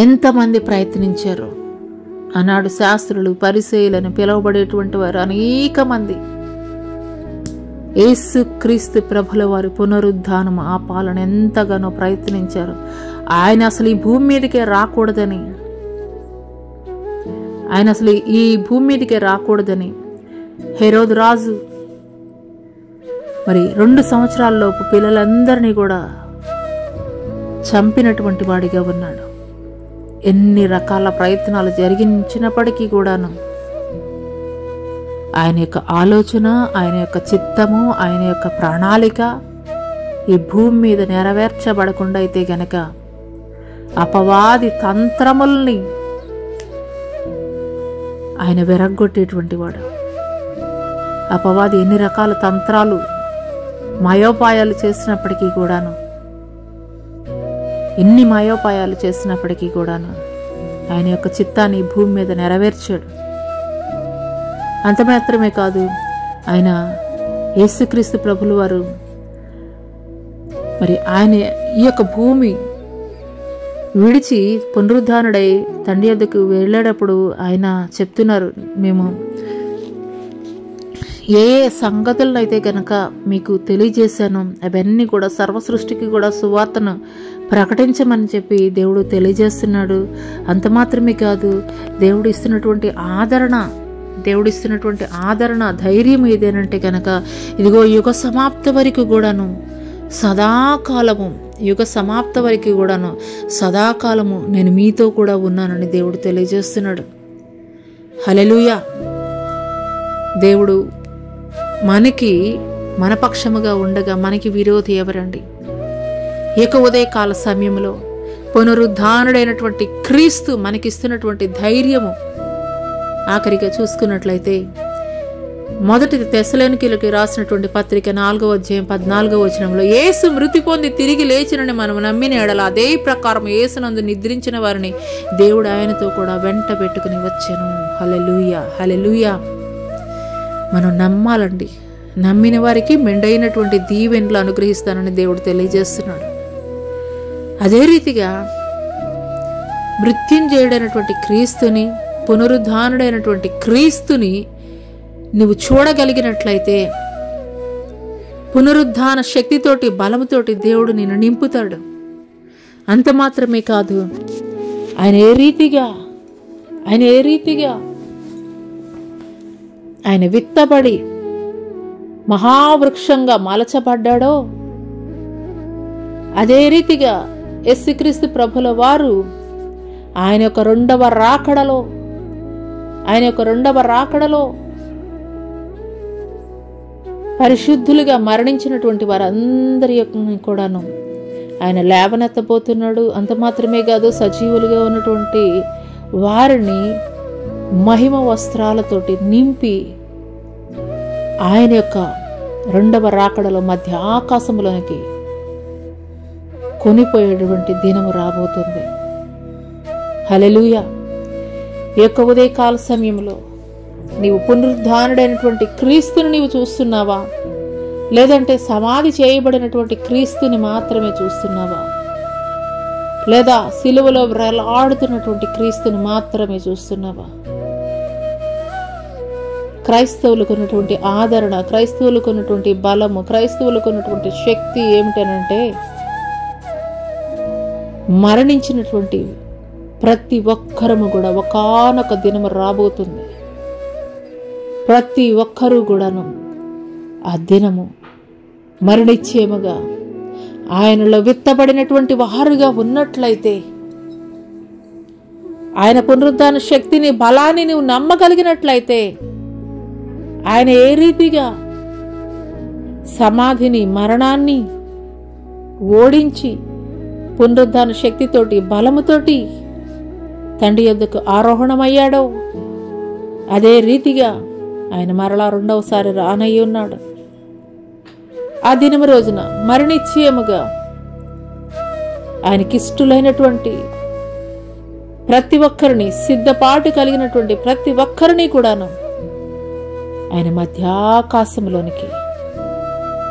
S1: ఎంతమంది ప్రయత్నించారు. ఆనాడు శాస్త్రులు, పరిసయ్యులని పిలువబడేటువంటి వారు అనేక మంది యేసుక్రీస్తు ప్రభుల వారి పునరుద్ధానం ఆపాలని ఎంతగానో ప్రయత్నించారు. ఆయన అసలు ఈ భూమి మీదకే రాకూడదని హెరోదు రాజు మరి 2 సంవత్సరాలలోపు పిల్లలందరినీ కూడా చంపినటువంటి వాడిగా ఉన్నాడు. ఎన్ని రకాల ప్రయత్నాలు జరిగించినప్పటికీ కూడాను ఆయన యొక్క ఆలోచన, ఆయన యొక్క చిత్తము, ఆయన యొక్క ప్రణాళిక ఈ భూమి మీద నెరవేర్చబడకుండా అయితే గనక అపవాది తంత్రముల్ని ఆయన విరగ్గొట్టేటువంటి వాడు. అపవాది ఎన్ని రకాల తంత్రాలు, మాయోపాయాలు చేసినప్పటికీ కూడాను ఆయన యొక్క చిత్తాన్ని భూమి మీద నెరవేర్చాడు. అంత మాత్రమే కాదు, ఆయన యేసుక్రీస్తు ప్రభుల వారు మరి ఆయన ఈ యొక్క భూమి విడిచి పునరుద్ధానుడై తండ్రి యొద్దకు వెళ్ళేటప్పుడు ఆయన చెప్తున్నారు, మేము ఏ సంగతులను అయితే కనుక మీకు తెలియజేశాను అవన్నీ కూడా సర్వ సృష్టికి కూడా సువార్తను ప్రకటించమని చెప్పి దేవుడు తెలియజేస్తున్నాడు. అంత మాత్రమే కాదు, దేవుడు ఇస్తున్నటువంటి ధైర్యం ఏదేనంటే కనుక ఇదిగో యుగ సమాప్తి వరకు కూడాను సదాకాలము నేను మీతో కూడా ఉన్నానని దేవుడు తెలియజేస్తున్నాడు. హల్లెలూయా. దేవుడు మన పక్షముగా ఉండగా మనకి విరోధి ఎవరండి? ఇక ఉదయకాల సమయంలో పునరుద్ధానుడైనటువంటి క్రీస్తు మనకిస్తున్నటువంటి ధైర్యము ఆఖరిగా చూసుకున్నట్లయితే మొదటి తెస్సలోనికీయులకు రాసినటువంటి పత్రిక 4వ అధ్యాయం 14వ వచనంలో, యేసు మృతి పొంది తిరిగి లేచినని మనం నమ్మిన ఎడల అదే ప్రకారం యేసునందు నిద్రించిన వారిని దేవుడు ఆయనతో కూడా వెంట పెట్టుకుని వచ్చెను. హల్లెలూయా, హల్లెలూయా. మనం నమ్మాలండి. నమ్మిన వారికి మెండైనటువంటి దీవెనలు అనుగ్రహిస్తానని దేవుడు తెలియజేస్తున్నాడు. అదే రీతిగా మృత్యుంజయుడైనటువంటి క్రీస్తుని, పునరుద్ధానుడైనటువంటి క్రీస్తుని నువ్వు చూడగలిగినట్లయితే పునరుద్ధాన శక్తితోటి, బలముతోటి దేవుడు నిన్ను నింపుతాడు. అంత మాత్రమే కాదు, ఆయన ఏ రీతిగా ఆయన విత్తబడి మహావృక్షంగా మలచబడ్డాడో అదే రీతిగా యేసుక్రీస్తు ప్రభుల వారు ఆయన యొక్క రెండవ రాకడలో పరిశుద్ధులుగా మరణించినటువంటి వారందరి కూడాను ఆయన లేవనెత్తబోతున్నాడు. అంత మాత్రమే కాదు, సజీవులుగా ఉన్నటువంటి వారిని మహిమ వస్త్రాలతోటి నింపి ఆయన యొక్క రెండవ రాకడలో మధ్య ఆకాశంలోనికి కొనిపోయేటువంటి దినము రాబోతుంది. హల్లెలూయా. ఈ యొక్క ఉదయకాల సమయంలో నీవు పునరుద్ధానుడైనటువంటి క్రీస్తుని నీవు చూస్తున్నావా, లేదంటే సమాధి చేయబడినటువంటి క్రీస్తుని మాత్రమే చూస్తున్నావా, లేదా సిలువలో వేలాడుతున్నటువంటి క్రీస్తుని మాత్రమే చూస్తున్నావా? క్రైస్తవులకు ఉన్నటువంటి ఆదరణ, క్రైస్తవులకు ఉన్నటువంటి బలము, క్రైస్తవులకు ఉన్నటువంటి శక్తి ఏమిటనంటే, మరణించినటువంటి ప్రతి ఒక్కరము కూడా ఒకానొక దినము రాబోతుంది. ప్రతి ఒక్కరూ కూడాను ఆ దినము మరణించేముగా ఆయనలో విత్తబడినటువంటి వారుగా ఉన్నట్లయితే, ఆయన పునరుద్ధాన శక్తిని, బలాన్ని నువ్వు నమ్మగలిగినట్లయితే, ఆయన ఏ రీతిగా సమాధిని, మరణాన్ని ఓడించి పునరుద్ధాన శక్తితోటి, బలముతోటి తండ్రి యొద్దకు ఆరోహణమయ్యాడో, అదే రీతిగా ఆయన మరలా రెండవసారి రానయ్యి ఉన్నాడు. ఆ దినము రోజున మరణించేముగా ఆయనకిష్టులైనటువంటి ప్రతి ఒక్కరిని, సిద్ధపాటు కలిగినటువంటి ప్రతి ఒక్కరిని కూడాను ఆయన మధ్యాకాశంలోనికి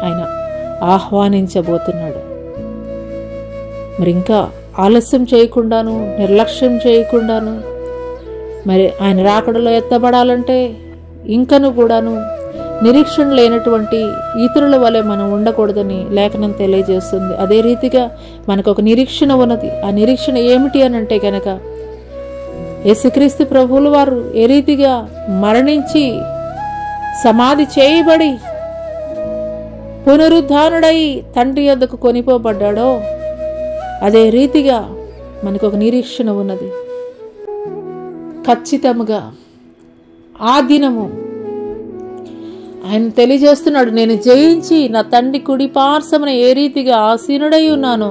S1: ఆయన ఆహ్వానించబోతున్నాడు. మరి ఇంకా ఆలస్యం చేయకుండాను, నిర్లక్ష్యం చేయకుండాను మరి ఆయన రాకడలో ఎత్తబడాలంటే ఇంకను కూడాను నిరీక్షణ లేనటువంటి ఇతరుల వలె మనం ఉండకూడదని లేఖనం తెలియజేస్తుంది. అదే రీతిగా మనకు ఒక నిరీక్షణ ఉన్నది. ఆ నిరీక్షణ ఏమిటి అని అంటే కనుక, యేసుక్రీస్తు ప్రభువుల వారు ఏ రీతిగా మరణించి సమాధి చేయబడి పునరుద్ధానుడై తండ్రి యొద్దకు కొనిపోబడ్డాడో, అదే రీతిగా మనకు ఒక నిరీక్షణ ఉన్నది. ఖచ్చితంగా ఆ దినము ఆయన తెలియజేస్తున్నాడు, నేను జయించి నా తండ్రి కుడి పార్శ్వమున ఏ రీతిగా ఆసీనుడై ఉన్నానో,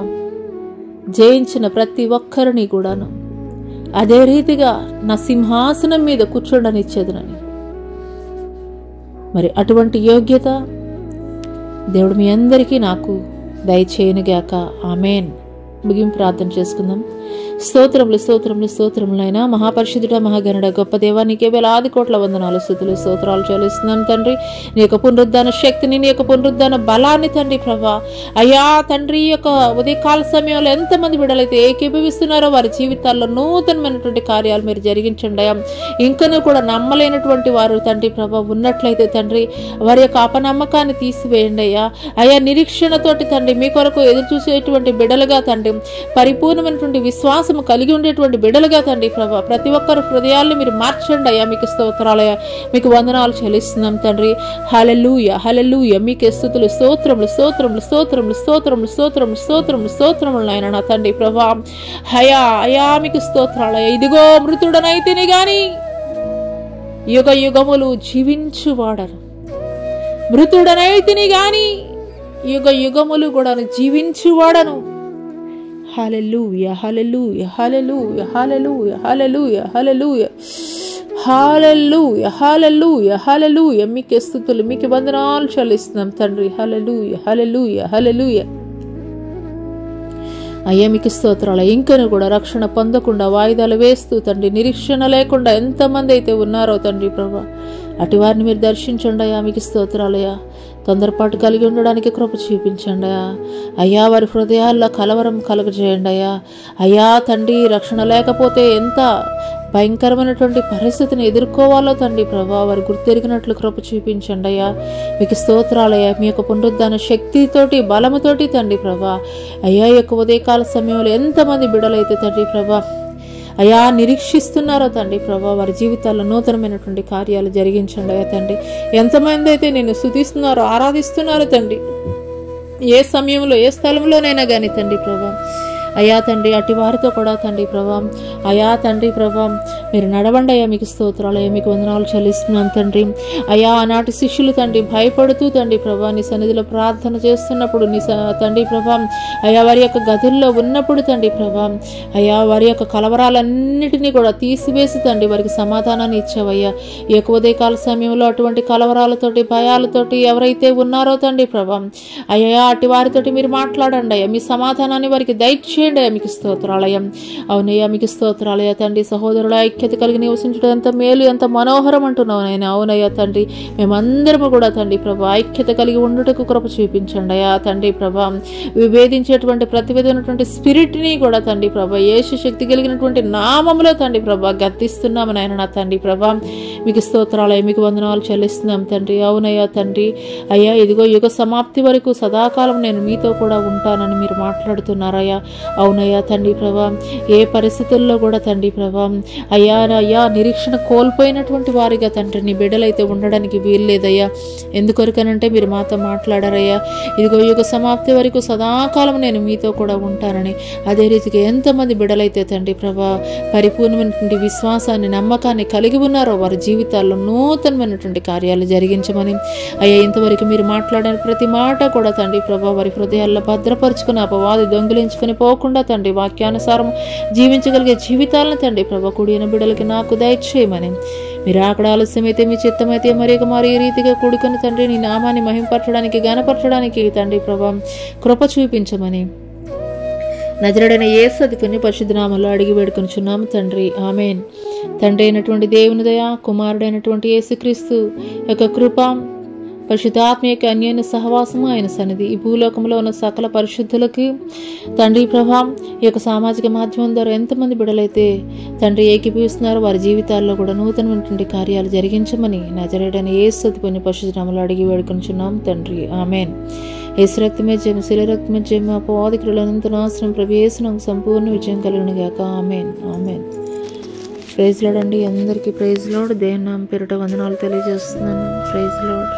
S1: జయించిన ప్రతి ఒక్కరిని కూడాను అదే రీతిగా నా సింహాసనం మీద కూర్చోడనిచ్చేదనని. మరి అటువంటి యోగ్యత దేవుడు మీ అందరికీ నాకు దయచేయునుగాక. ఆమేన్. ముగింపు ప్రార్థన చేసుకుందాం. స్తోత్రములు స్తోత్రములు స్తోత్రములైనా మహాపరిశుద్ధుడ, మహాగణుడ, గొప్ప దేవా, నీకే వేలాది కోట్ల వందనాలు, స్తుతులు, స్తోత్రాలు చెల్లిస్తున్నాం తండ్రి. నీ యొక్క పునరుద్ధాన శక్తిని, నీ యొక్క పునరుద్ధాన బలాన్ని తండ్రి ప్రభా, అయ్యా తండ్రి, యొక్క ఉదయకాల సమయంలో ఎంతమంది బిడ్డలైతే ఏకీభవిస్తున్నారో వారి జీవితాల్లో నూతనమైనటువంటి కార్యాలు మీరు జరిగించండి అయ్యా. ఇంకనూ కూడా నమ్మలేనటువంటి వారు తండ్రి ప్రభా ఉన్నట్లయితే తండ్రి, వారి యొక్క అపనమ్మకాన్ని తీసివేయండి అయ్యా. అయ్యా నిరీక్షణతోటి తండ్రి మీ కొరకు ఎదురు చూసేటువంటి బిడ్డలుగా తండ్రి, పరిపూర్ణమైనటువంటి విశ్వాసము కలిగి ఉండేటువంటి బిడ్డలుగా తండ్రి ప్రభా, ప్రతి ఒక్కరు హృదయాల్ని మీరు మార్చండి అయ్యా. మీకు స్తోత్రాలయ్యా, మీకు వందనాలు చెల్లిస్తున్నాం తండ్రి. హల్లెలూయా హల్లెలూయా. మీకే స్తుతులు, స్తోత్రములు స్తోత్రములు స్తోత్రములు స్తోత్రములు స్తోత్రములు స్తోత్రములు స్తోత్రములు నాయన నా తండ్రి ప్రభా. హయా అయా మీకు స్తోత్రాలయ్యా. ఇదిగో మృతుడనైతేనే గాని యుగ యుగములు జీవించువాడను, మృతుడనైతేనే గాని యుగ యుగములు కూడా జీవించువాడను. హల్లెలూయా హల్లెలూయా హల్లెలూయా హల్లెలూయా హల్లెలూయా హల్లెలూయా హల్లెలూయా హల్లెలూయా హల్లెలూయా. మీకే స్తుతులు, మీకే వందనాలు చెల్లిస్తున్నాం తండ్రి. హల్లెలూయా హల్లెలూయా హల్లెలూయా. అయ్యా మీకు స్తోత్రాలు. ఇంకను కూడా రక్షణ పొందకుండా వాయిదాలు వేస్తూ తండ్రి, నిరీక్షణ లేకుండా ఎంతమంది అయితే ఉన్నారో తండ్రి ప్రభా, అటు వారిని మీరు దర్శించండి అయ్యా. మీకు స్తోత్రాలయ్యా. తొందరపాటు కలిగి ఉండడానికి కృప చూపించండి అయ్యా. అయ్యా వారి హృదయాల్లో కలవరం కలుగజేయండి అయ్యా. అయ్యా తండ్రి, రక్షణ లేకపోతే ఎంత భయంకరమైనటువంటి పరిస్థితిని ఎదుర్కోవాలో తండ్రి ప్రభా, వారు గుర్తెరిగినట్లు కృప చూపించండి అయ్యా. మీకు స్తోత్రాలయ్యా. మీ యొక్క పునరుద్ధాన శక్తితోటి, బలముతోటి తండ్రి ప్రభా, అయ్యా ఈ యొక్క ఉదయకాల సమయంలో ఎంతమంది బిడ్డలైతే తండ్రి ప్రభా అయ్యా నిరీక్షిస్తున్నారో తండ్రి ప్రభా, వారి జీవితాల్లో నూతనమైనటువంటి కార్యాలు జరిగించండి అయ్యా తండ్రి. ఎంతమంది అయితే నేను స్తుతిస్తున్నారో, ఆరాధిస్తున్నారో తండ్రి, ఏ సమయంలో ఏ స్థలంలోనైనా కానీ తండ్రి ప్రభా, అయా తండ్రి అట్టి వారితో కూడా తండ్రి ప్రభా అయా తండ్రి ప్రభా మీరు నడవండి అయ్యా, మీకు స్తోత్రాలు అయ్యా, మీకు వందనాలు చెల్లిస్తున్నాం తండ్రి. అయా ఆనాటి శిష్యులు తండ్రి భయపడుతూ తండ్రి ప్రభా నీ సన్నిధిలో ప్రార్థన చేస్తున్నప్పుడు తండ్రి ప్రభా అయా వారి యొక్క గదుల్లో ఉన్నప్పుడు తండ్రి ప్రభా అయా వారి యొక్క కలవరాలన్నిటినీ కూడా తీసివేసి తండ్రి వారికి సమాధానాన్ని ఇచ్చావయ్యా. ఈ యొక్క ఉదయకాల సమయంలో అటువంటి కలవరాలతోటి భయాలతోటి ఎవరైతే ఉన్నారో తండ్రి ప్రభా అయ్యా అటు వారితోటి మీరు మాట్లాడండి అయ్యా, మీ సమాధానాన్ని వారికి దయచేయండి అయ్యా, మీకు స్తోత్రాలయం. అవునయ్యా మీకు స్తోత్రాలయ తండ్రి. సహోదరుల ఐక్యత కలిగి నివసించడం ఎంత మేలు ఎంత మనోహరం అంటున్నావు నాయన. అవునయ్యా తండ్రి, మేమందరము కూడా తండ్రి ప్రభా ఐక్యత కలిగి ఉండుటకు కృప చూపించండి అయ్యా తండ్రి ప్రభా. విభేదించేటువంటి ప్రతివేదనటువంటి స్పిరిట్ని కూడా తండ్రి ప్రభా యేసు శక్తి కలిగినటువంటి నామములో తండ్రి ప్రభా గద్దిస్తున్నాము నాయన నా తండ్రి ప్రభా. మీకు స్తోత్రాలయ, మీకు వందనాలు చెల్లిస్తున్నాం తండ్రి. అవునయ్యా తండ్రి అయ్యా ఇదిగో యుగ సమాప్తి వరకు సదాకాలం నేను మీతో కూడా ఉంటానని మీరు మాట్లాడుతున్నారయ్యా. అవునయ్యా తండ్రి ప్రభా, ఏ పరిస్థితుల్లో కూడా తండ్రి ప్రభా అయ్యా నిరీక్షణ కోల్పోయినటువంటి వారిగా తండ్రి నీ బిడ్డలైతే ఉండడానికి వీల్లేదయ్యా. ఎందుకొరకనంటే మీరు మాతో మాట్లాడారయ్యా, ఇదిగో యుగ సమాప్తి వరకు సదాకాలం నేను మీతో కూడా ఉంటానని. అదే రీతిగా ఎంతమంది బిడ్డలైతే తండ్రి ప్రభా పరిపూర్ణమైనటువంటి విశ్వాసాన్ని నమ్మకాన్ని కలిగి ఉన్నారో వారి జీవితాల్లో నూతనమైనటువంటి కార్యాలు జరిగించమని అయ్యా ఇంతవరకు మీరు మాట్లాడిన ప్రతి మాట కూడా తండ్రి ప్రభా వారి హృదయాల్లో భద్రపరుచుకుని అపవాది దొంగిలించుకుని పోకుండా తండ్రి వాక్యానుసారం జీవించగలిగే జీవితాలను తండ్రి ప్రభా కూడిన బిడ్డలకి నాకు దయచేయమని. మీరు అక్కడ ఆలస్యమైతే మీ చిత్తమైతే మరి ఈ రీతిగా కూడుకొని తండ్రి నీ నామాన్ని మహింపరచడానికి గణపరచడానికి తండ్రి ప్రభా కృప చూపించమని నజరుడైన యేసు అతి పుణ్య పరిశుద్ధ నామములో అడిగి వేడుకొనుచున్నాము తండ్రి, ఆమేన్. తండ్రి అయినటువంటి దేవుని దయ, కుమారుడైనటువంటి యేసుక్రీస్తు యొక్క కృప, పరిశుద్ధాత్మ యొక్క అన్యోన్య సహవాసము ఆయన సన్నిధి ఈ భూలోకంలో ఉన్న సకల పరిశుద్ధులకి తండ్రి ప్రభా ఈ యొక్క సామాజిక మాధ్యమం ద్వారా ఎంతమంది బిడ్డలైతే తండ్రి ఏకీభవిస్తున్నారో వారి జీవితాల్లో కూడా నూతనమైనటువంటి కార్యాలు జరిగించమని నజరేయుడైన యేసు అతి పుణ్య పరిశుద్ధ నామములో అడిగి వేడుకొనుచున్నాము తండ్రి, ఆమేన్. యేసు రక్తమే జయము, శిల రక్తమే జయము, అపవాది క్రియలంతా నాశనం, ప్రభు యేసు నామమున సంపూర్ణ విజయం కలుగును గాక, ఆమేన్, ఆమేన్. ప్రైజ్ లార్డ్ అండి, అందరికీ ప్రైజ్ లార్డ్. దేవుని నామం పేరిట వందనాలు తెలియజేస్తున్నాను. Praise lord.